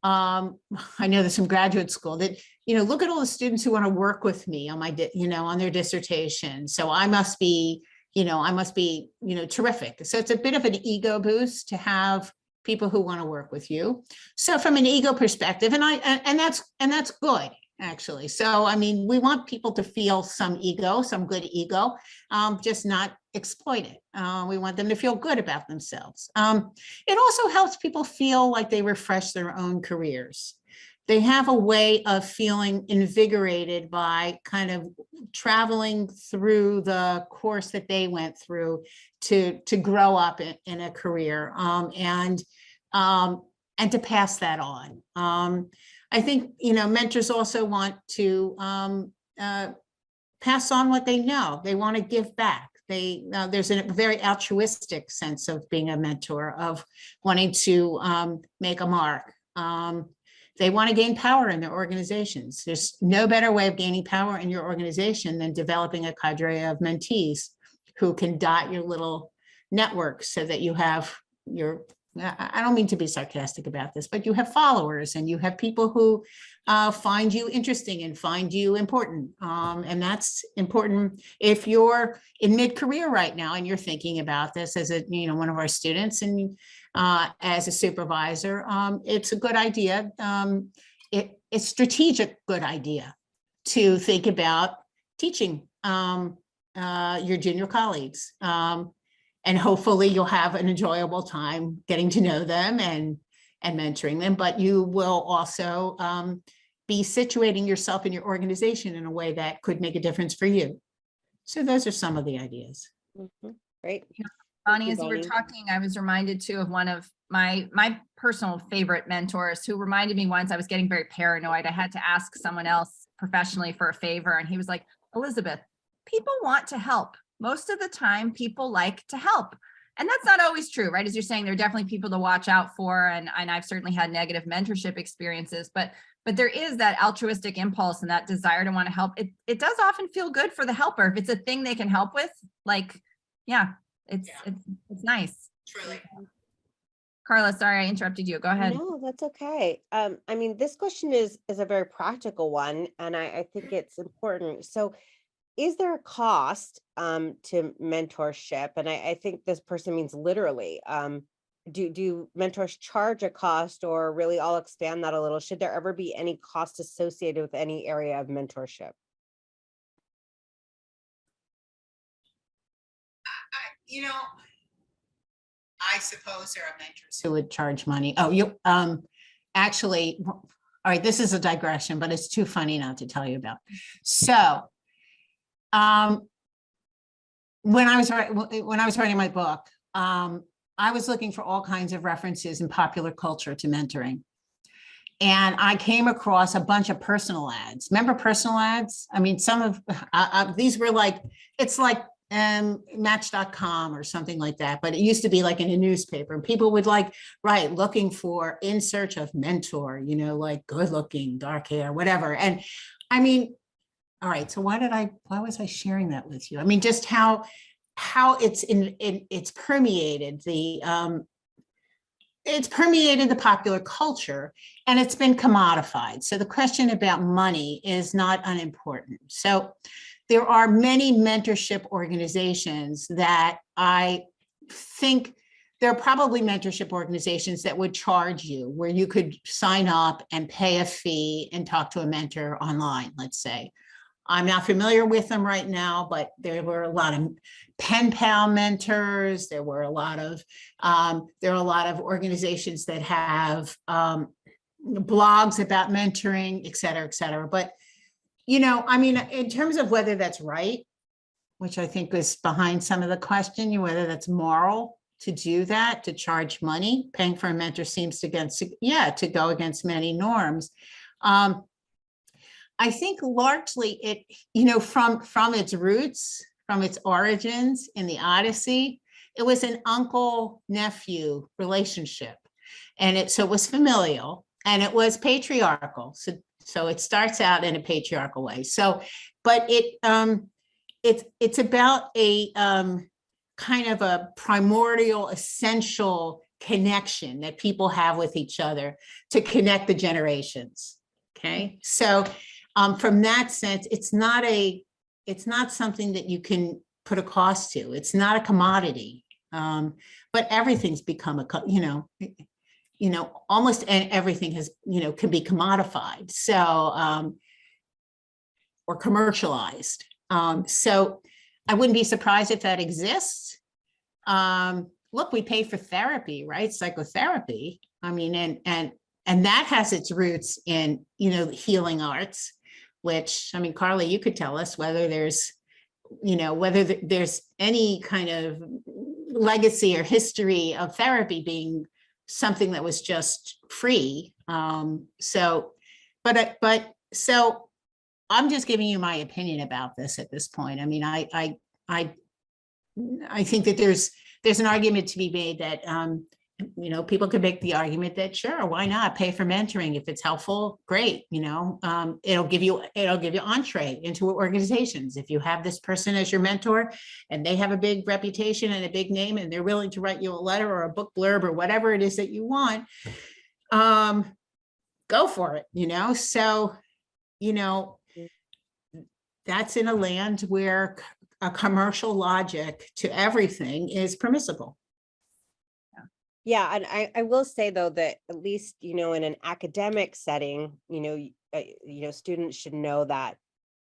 know there's some graduate school that, look at all the students who want to work with me on on their dissertation. So I must be, terrific. So it's a bit of an ego boost to have people who want to work with you. So from an ego perspective, and that's good, actually. So, I mean, we want people to feel some ego, some good ego, just not exploit it. We want them to feel good about themselves. It also helps people feel like they refresh their own careers. They have a way of feeling invigorated by kind of traveling through the course that they went through to grow up in a career, and to pass that on. I think, mentors also want to pass on what they know. They want to give back. There's a very altruistic sense of being a mentor, of wanting to make a mark. They want to gain power in their organizations. There's no better way of gaining power in your organization than developing a cadre of mentees who can dot your little network so that you have your I don't mean to be sarcastic about this, but you have followers and you have people who find you interesting and find you important. And that's important if you're in mid-career right now and you're thinking about this as a, one of our students and as a supervisor, it's a good idea. It's strategic good idea to think about teaching your junior colleagues. And hopefully you'll have an enjoyable time getting to know them and mentoring them, but you will also be situating yourself in your organization in a way that could make a difference for you. So those are some of the ideas. Great. Bonnie, as you were talking, I was reminded too of one of my personal favorite mentors who reminded me once I was getting very paranoid. I had to ask someone else professionally for a favor, and he was like, Elizabeth, people want to help. Most of the time, people like to help. And that's not always true, right? As you're saying, there are definitely people to watch out for. And I've certainly had negative mentorship experiences, but there is that altruistic impulse and that desire to want to help. It does often feel good for the helper. If it's a thing they can help with, like, yeah, it's nice. Truly. Carla, sorry, I interrupted you. Go ahead. No, that's okay. I mean, this question is a very practical one, and I think it's important. So is there a cost to mentorship? And I think this person means literally. Do mentors charge a cost, or really I'll expand that a little. Should there ever be any cost associated with any area of mentorship? I suppose there are mentors who would charge money. Oh, you actually, all right, this is a digression, but it's too funny not to tell you about. So when I was writing my book, I was looking for all kinds of references in popular culture to mentoring. And I came across a bunch of personal ads. Remember personal ads? I mean, some of these were like, it's like Match.com or something like that, but it used to be like in a newspaper, and people would like write looking for in search of mentor, like good looking, dark hair, whatever. And I mean, all right, so why was I sharing that with you? I mean, just how it's permeated the popular culture, and it's been commodified. So the question about money is not unimportant. So there are many mentorship organizations that I think there are probably mentorship organizations that would charge you, where you could sign up and pay a fee and talk to a mentor online, let's say. I'm not familiar with them right now, but there were a lot of pen pal mentors. There are a lot of organizations that have blogs about mentoring, et cetera, et cetera. But, I mean, in terms of whether that's right, which I think is behind some of the question, whether that's moral to do that, to charge money, paying for a mentor seems to go against many norms. I think largely it, from its roots, from its origins in the Odyssey, it was an uncle-nephew relationship. And so it was familial and it was patriarchal. So it starts out in a patriarchal way. So, but it's about a kind of a primordial, essential connection that people have with each other to connect the generations. Okay, so from that sense, it's not something that you can put a cost to. It's not a commodity, but everything's become almost everything has, can be commodified. So, or commercialized. So I wouldn't be surprised if that exists. Look, we pay for therapy, right? Psychotherapy. I mean, and that has its roots in, healing arts, which, I mean, Carla, you could tell us whether there's any kind of legacy or history of therapy being something that was just free. So I'm just giving you my opinion about this at this point. I mean, I think that there's an argument to be made that people could make the argument that sure, why not pay for mentoring if it's helpful? Great, it'll give you entree into organizations. If you have this person as your mentor and they have a big reputation and a big name and they're willing to write you a letter or a book blurb or whatever it is that you want, go for it, So, that's in a land where a commercial logic to everything is permissible. Yeah, and I will say though that at least, in an academic setting, students should know that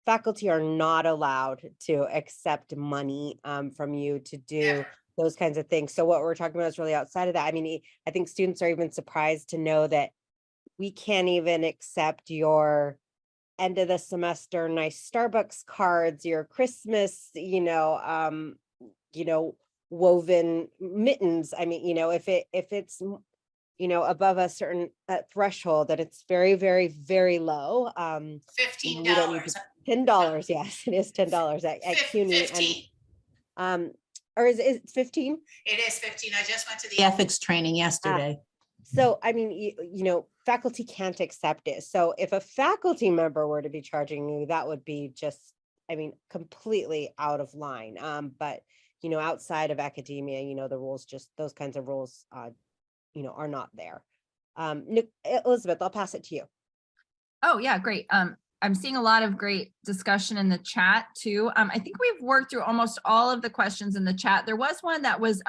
faculty are not allowed to accept money from you to do those kinds of things. So what we're talking about is really outside of that. I mean, I think students are even surprised to know that we can't even accept your end of the semester nice Starbucks cards, your Christmas, woven mittens. I mean, if it's above a certain threshold, that it's very, very, very low. $15. $10. Yes, it is $10 at CUNY. 15. And or is it 15? It is 15. I just went to the ethics training yesterday. So I mean, faculty can't accept it. So if a faculty member were to be charging you, that would be just, completely out of line. But outside of academia, the rules, just those kinds of rules, are not there. Elizabeth, I'll pass it to you. Oh yeah, great. I'm seeing a lot of great discussion in the chat too. I think we've worked through almost all of the questions in the chat. There was one that was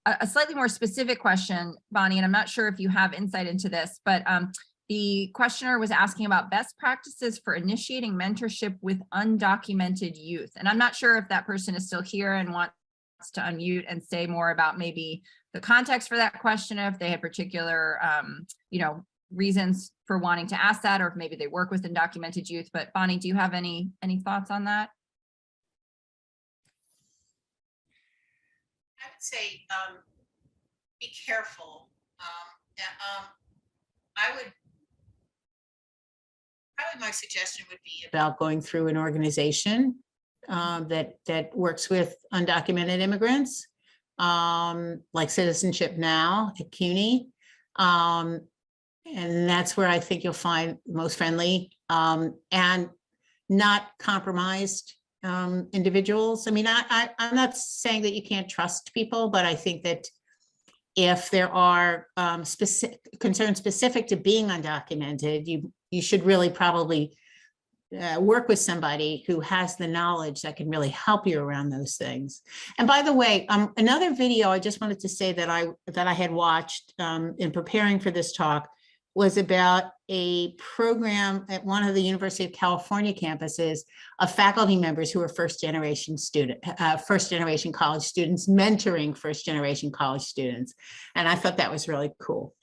a slightly more specific question, Bonnie, and I'm not sure if you have insight into this, but the questioner was asking about best practices for initiating mentorship with undocumented youth. And I'm not sure if that person is still here and wants to unmute and say more about maybe the context for that question, if they had particular, reasons for wanting to ask that, or if maybe they work with undocumented youth. But Bonnie, do you have any thoughts on that? I would say be careful. My suggestion would be about going through an organization that works with undocumented immigrants, like Citizenship Now at CUNY. And that's where I think you'll find most friendly and not compromised individuals. I mean, I'm not saying that you can't trust people, but I think that if there are concerns specific to being undocumented, you should really probably work with somebody who has the knowledge that can really help you around those things. And by the way, another video I just wanted to say that I had watched in preparing for this talk was about a program at one of the University of California campuses of faculty members who are first generation college students mentoring first generation college students. And I thought that was really cool.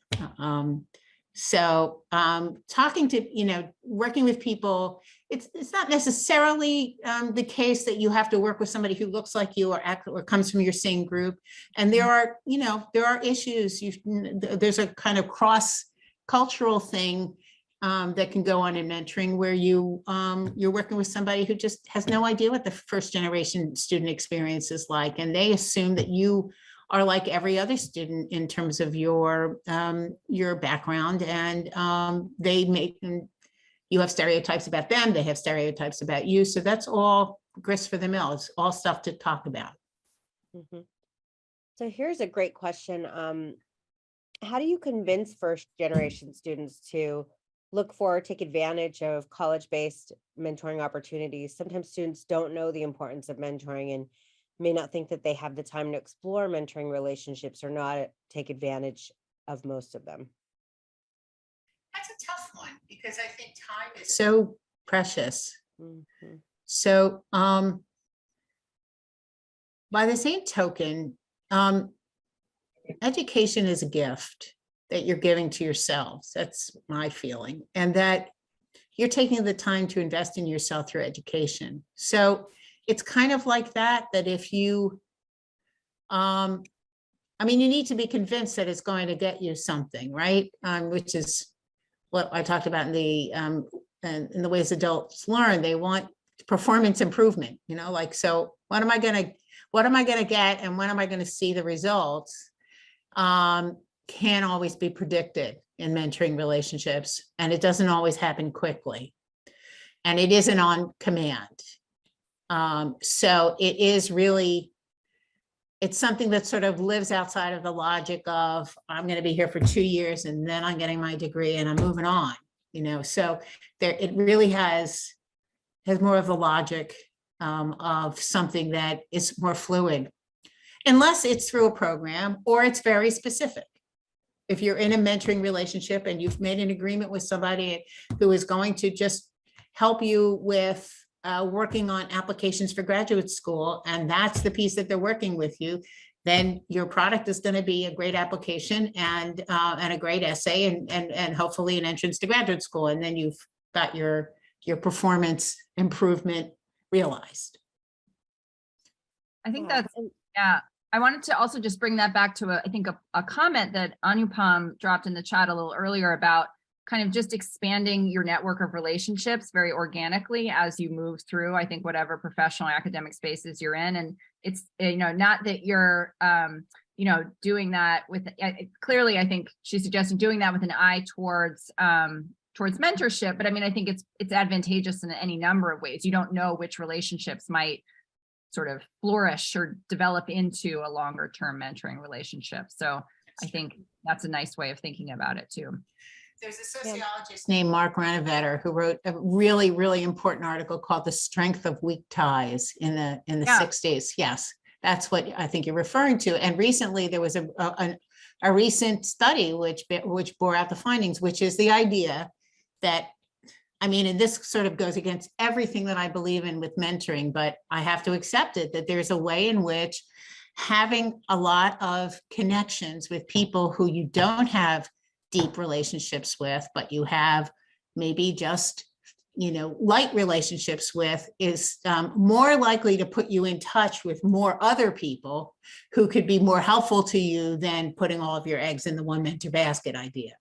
So talking to, working with people, it's not necessarily the case that you have to work with somebody who looks like you or comes from your same group. And there are issues. There's a kind of cross-cultural thing that can go on in mentoring where you're working with somebody who just has no idea what the first generation student experience is like. And they assume that you are like every other student in terms of your background, and you have stereotypes about them, they have stereotypes about you. So that's all grist for the mill. It's all stuff to talk about. Mm-hmm. So here's a great question. How do you convince first generation students to look for or take advantage of college-based mentoring opportunities? Sometimes students don't know the importance of mentoring and may not think that they have the time to explore mentoring relationships or not take advantage of most of them. That's a tough one because I think time is so precious. Mm-hmm. So by the same token, education is a gift that you're giving to yourselves. That's my feeling. And that you're taking the time to invest in yourself through education. So it's kind of like that if you, you need to be convinced that it's going to get you something, right? Which is what I talked about in the ways adults learn. They want performance improvement, so what am I going to get and when am I going to see the results? can't always be predicted in mentoring relationships, and it doesn't always happen quickly. And it isn't on command. So it is really, it's something that sort of lives outside of the logic of, I'm going to be here for 2 years and then I'm getting my degree and I'm moving on, so there, it really has more of the logic of something that is more fluid, unless it's through a program or it's very specific. If you're in a mentoring relationship and you've made an agreement with somebody who is going to just help you with working on applications for graduate school, and that's the piece that they're working with you, then your product is going to be a great application and a great essay and hopefully an entrance to graduate school. And then you've got your performance improvement realized. I think that's, yeah. I wanted to also just bring that back to I think a comment that Anupam dropped in the chat a little earlier about kind of just expanding your network of relationships very organically as you move through, I think, whatever professional or academic spaces you're in. And it's, not that you're, doing that with, clearly, I think she's suggesting doing that with an eye towards mentorship. But I mean, I think it's advantageous in any number of ways. You don't know which relationships might sort of flourish or develop into a longer term mentoring relationship. So I think that's a nice way of thinking about it too. There's a sociologist named Mark Renovetter who wrote a really, really important article called "The Strength of Weak Ties" in the 60s. Yes, that's what I think you're referring to. And recently there was a recent study which bore out the findings, which is the idea that, I mean, and this sort of goes against everything that I believe in with mentoring, but I have to accept it, that there's a way in which having a lot of connections with people who you don't have deep relationships with, but you have maybe just, light relationships with, is more likely to put you in touch with more other people who could be more helpful to you than putting all of your eggs in the one mentor basket idea.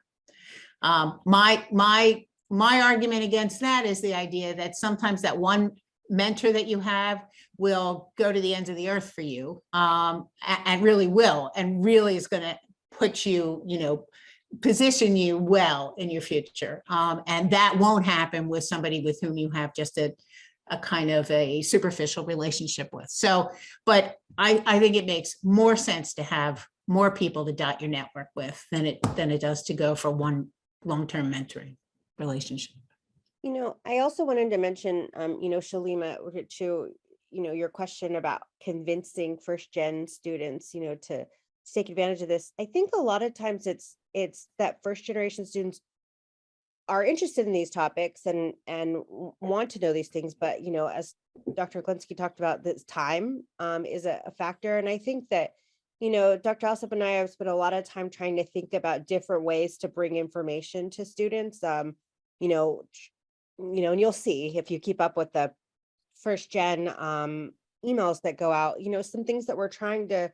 My argument against that is the idea that sometimes that one mentor that you have will go to the ends of the earth for you, and really will, and really is going to put you, position you well in your future. And that won't happen with somebody with whom you have just a kind of a superficial relationship with. So, but I think it makes more sense to have more people to dot your network with than it does to go for one long-term mentoring relationship. I also wanted to mention, Shalima, to, your question about convincing first gen students, to take advantage of this. I think a lot of times it's that first generation students are interested in these topics and want to know these things, but as Dr. Oglensky talked about, this time is a factor. And I think that Dr. Alsop and I have spent a lot of time trying to think about different ways to bring information to students. And you'll see if you keep up with the first gen emails that go out, some things that we're trying to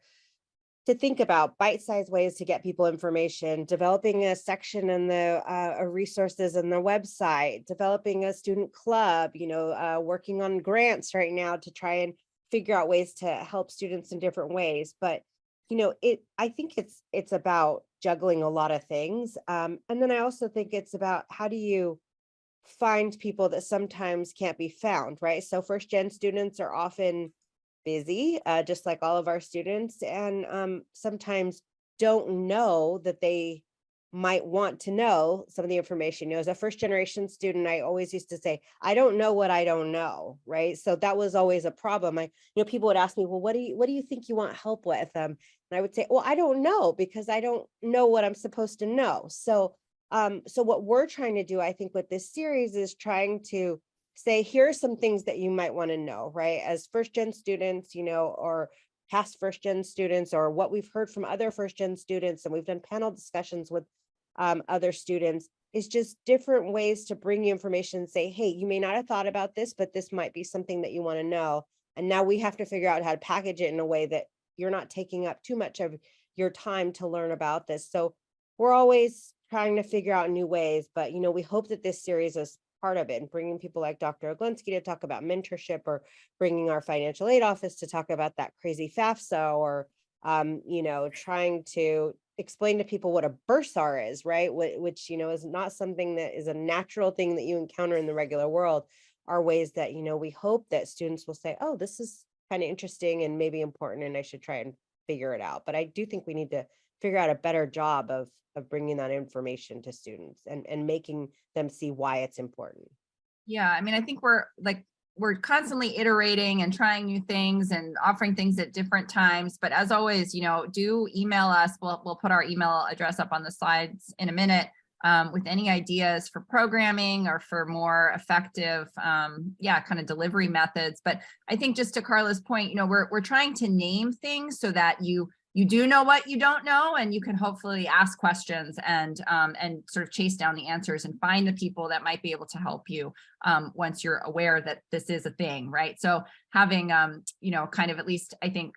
think about, bite-sized ways to get people information, developing a section in the resources in the website, developing a student club, working on grants right now to try and figure out ways to help students in different ways. But I think it's about juggling a lot of things. And then I also think it's about, how do you find people that sometimes can't be found, right? So first gen students are often busy, just like all of our students, and sometimes don't know that they might want to know some of the information. As a first generation student, I always used to say, I don't know what I don't know, right? So that was always a problem. People would ask me, well, what do you think you want help with? And I would say, well, I don't know, because I don't know what I'm supposed to know. So what we're trying to do, I think, with this series is trying to say, here are some things that you might want to know, right? As first gen students, or past first gen students, or what we've heard from other first gen students, and we've done panel discussions with other students, is just different ways to bring you information and say, hey, you may not have thought about this, but this might be something that you want to know. And now we have to figure out how to package it in a way that you're not taking up too much of your time to learn about this. So we're always trying to figure out new ways, but we hope that this series is part of it, and bringing people like Dr. Oglensky to talk about mentorship, or bringing our financial aid office to talk about that crazy FAFSA, or trying to explain to people what a bursar is, right? Which, you know, is not something that is a natural thing that you encounter in the regular world, are ways that, you know, we hope that students will say, oh, this is kind of interesting and maybe important, and I should try and figure it out. But I do think we need to figure out a better job of bringing that information to students and making them see why it's important. Yeah, I mean, I think we're constantly iterating and trying new things and offering things at different times. But as always, you know, do email us. We'll put our email address up on the slides in a minute, with any ideas for programming or for more effective, kind of delivery methods. But I think, just to Carla's point, you know, we're trying to name things so that you do know what you don't know, and you can hopefully ask questions and sort of chase down the answers and find the people that might be able to help you once you're aware that this is a thing, right? So having, you know, kind of, at least I think,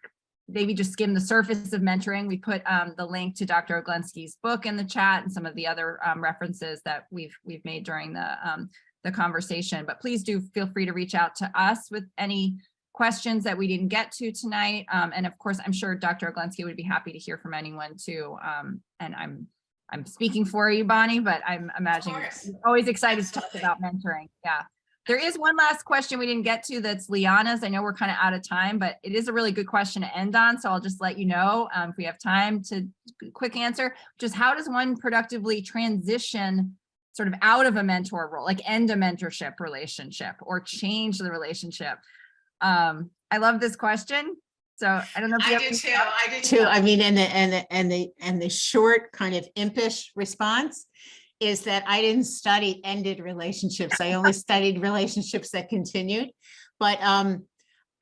maybe just skim the surface of mentoring. We put the link to Dr. Oglensky's book in the chat and some of the other references that we've made during the conversation. But please do feel free to reach out to us with any questions that we didn't get to tonight. And of course, I'm sure Dr. Oglensky would be happy to hear from anyone too. And I'm speaking for you, Bonnie, but I'm imagining you're always excited to talk about mentoring. Yeah. There is one last question we didn't get to, that's Liana's. I know we're kind of out of time, but it is a really good question to end on. So I'll just let you know, if we have time, to quick answer, which is, how does one productively transition sort of out of a mentor role, like end a mentorship relationship or change the relationship? I love this question. So I don't know if you have I do too. I mean, and the short kind of impish response is that I didn't study ended relationships. I only studied relationships that continued. But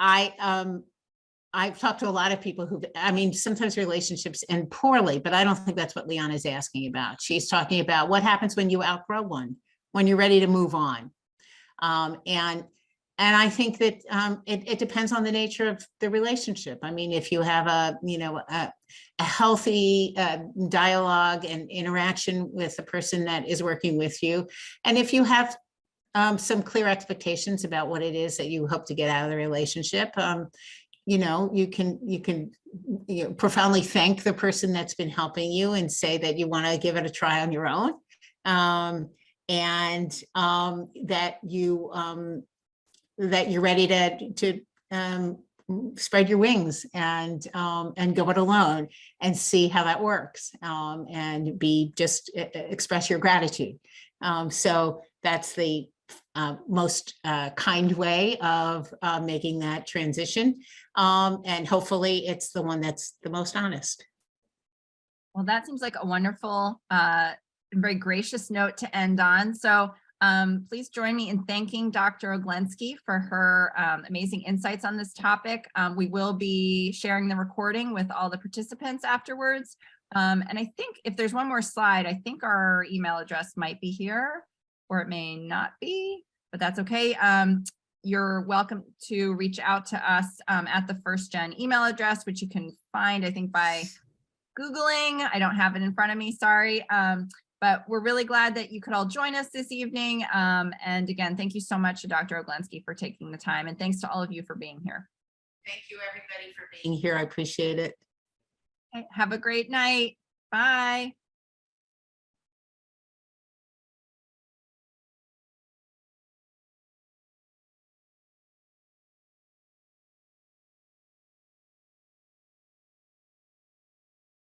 I've talked to a lot of people who, I mean, sometimes relationships end poorly, but I don't think that's what Liana's asking about. She's talking about what happens when you outgrow one, when you're ready to move on. And I think that it depends on the nature of the relationship. I mean, if you have a healthy dialogue and interaction with the person that is working with you, and if you have some clear expectations about what it is that you hope to get out of the relationship, you can profoundly thank the person that's been helping you and say that you want to give it a try on your own, and that you're ready to spread your wings and go it alone and see how that works, and express your gratitude. So that's the most kind way of making that transition. And hopefully it's the one that's the most honest. Well, that seems like a wonderful, very gracious note to end on. So please join me in thanking Dr. Oglensky for her amazing insights on this topic. We will be sharing the recording with all the participants afterwards. And I think if there's one more slide, I think our email address might be here, or it may not be, but that's okay. You're welcome to reach out to us at the First Gen email address, which you can find, I think, by Googling. I don't have it in front of me, sorry. But we're really glad that you could all join us this evening. And again, thank you so much to Dr. Oglensky for taking the time. And thanks to all of you for being here. Thank you, everybody, for being here. I appreciate it. Okay, have a great night. Bye.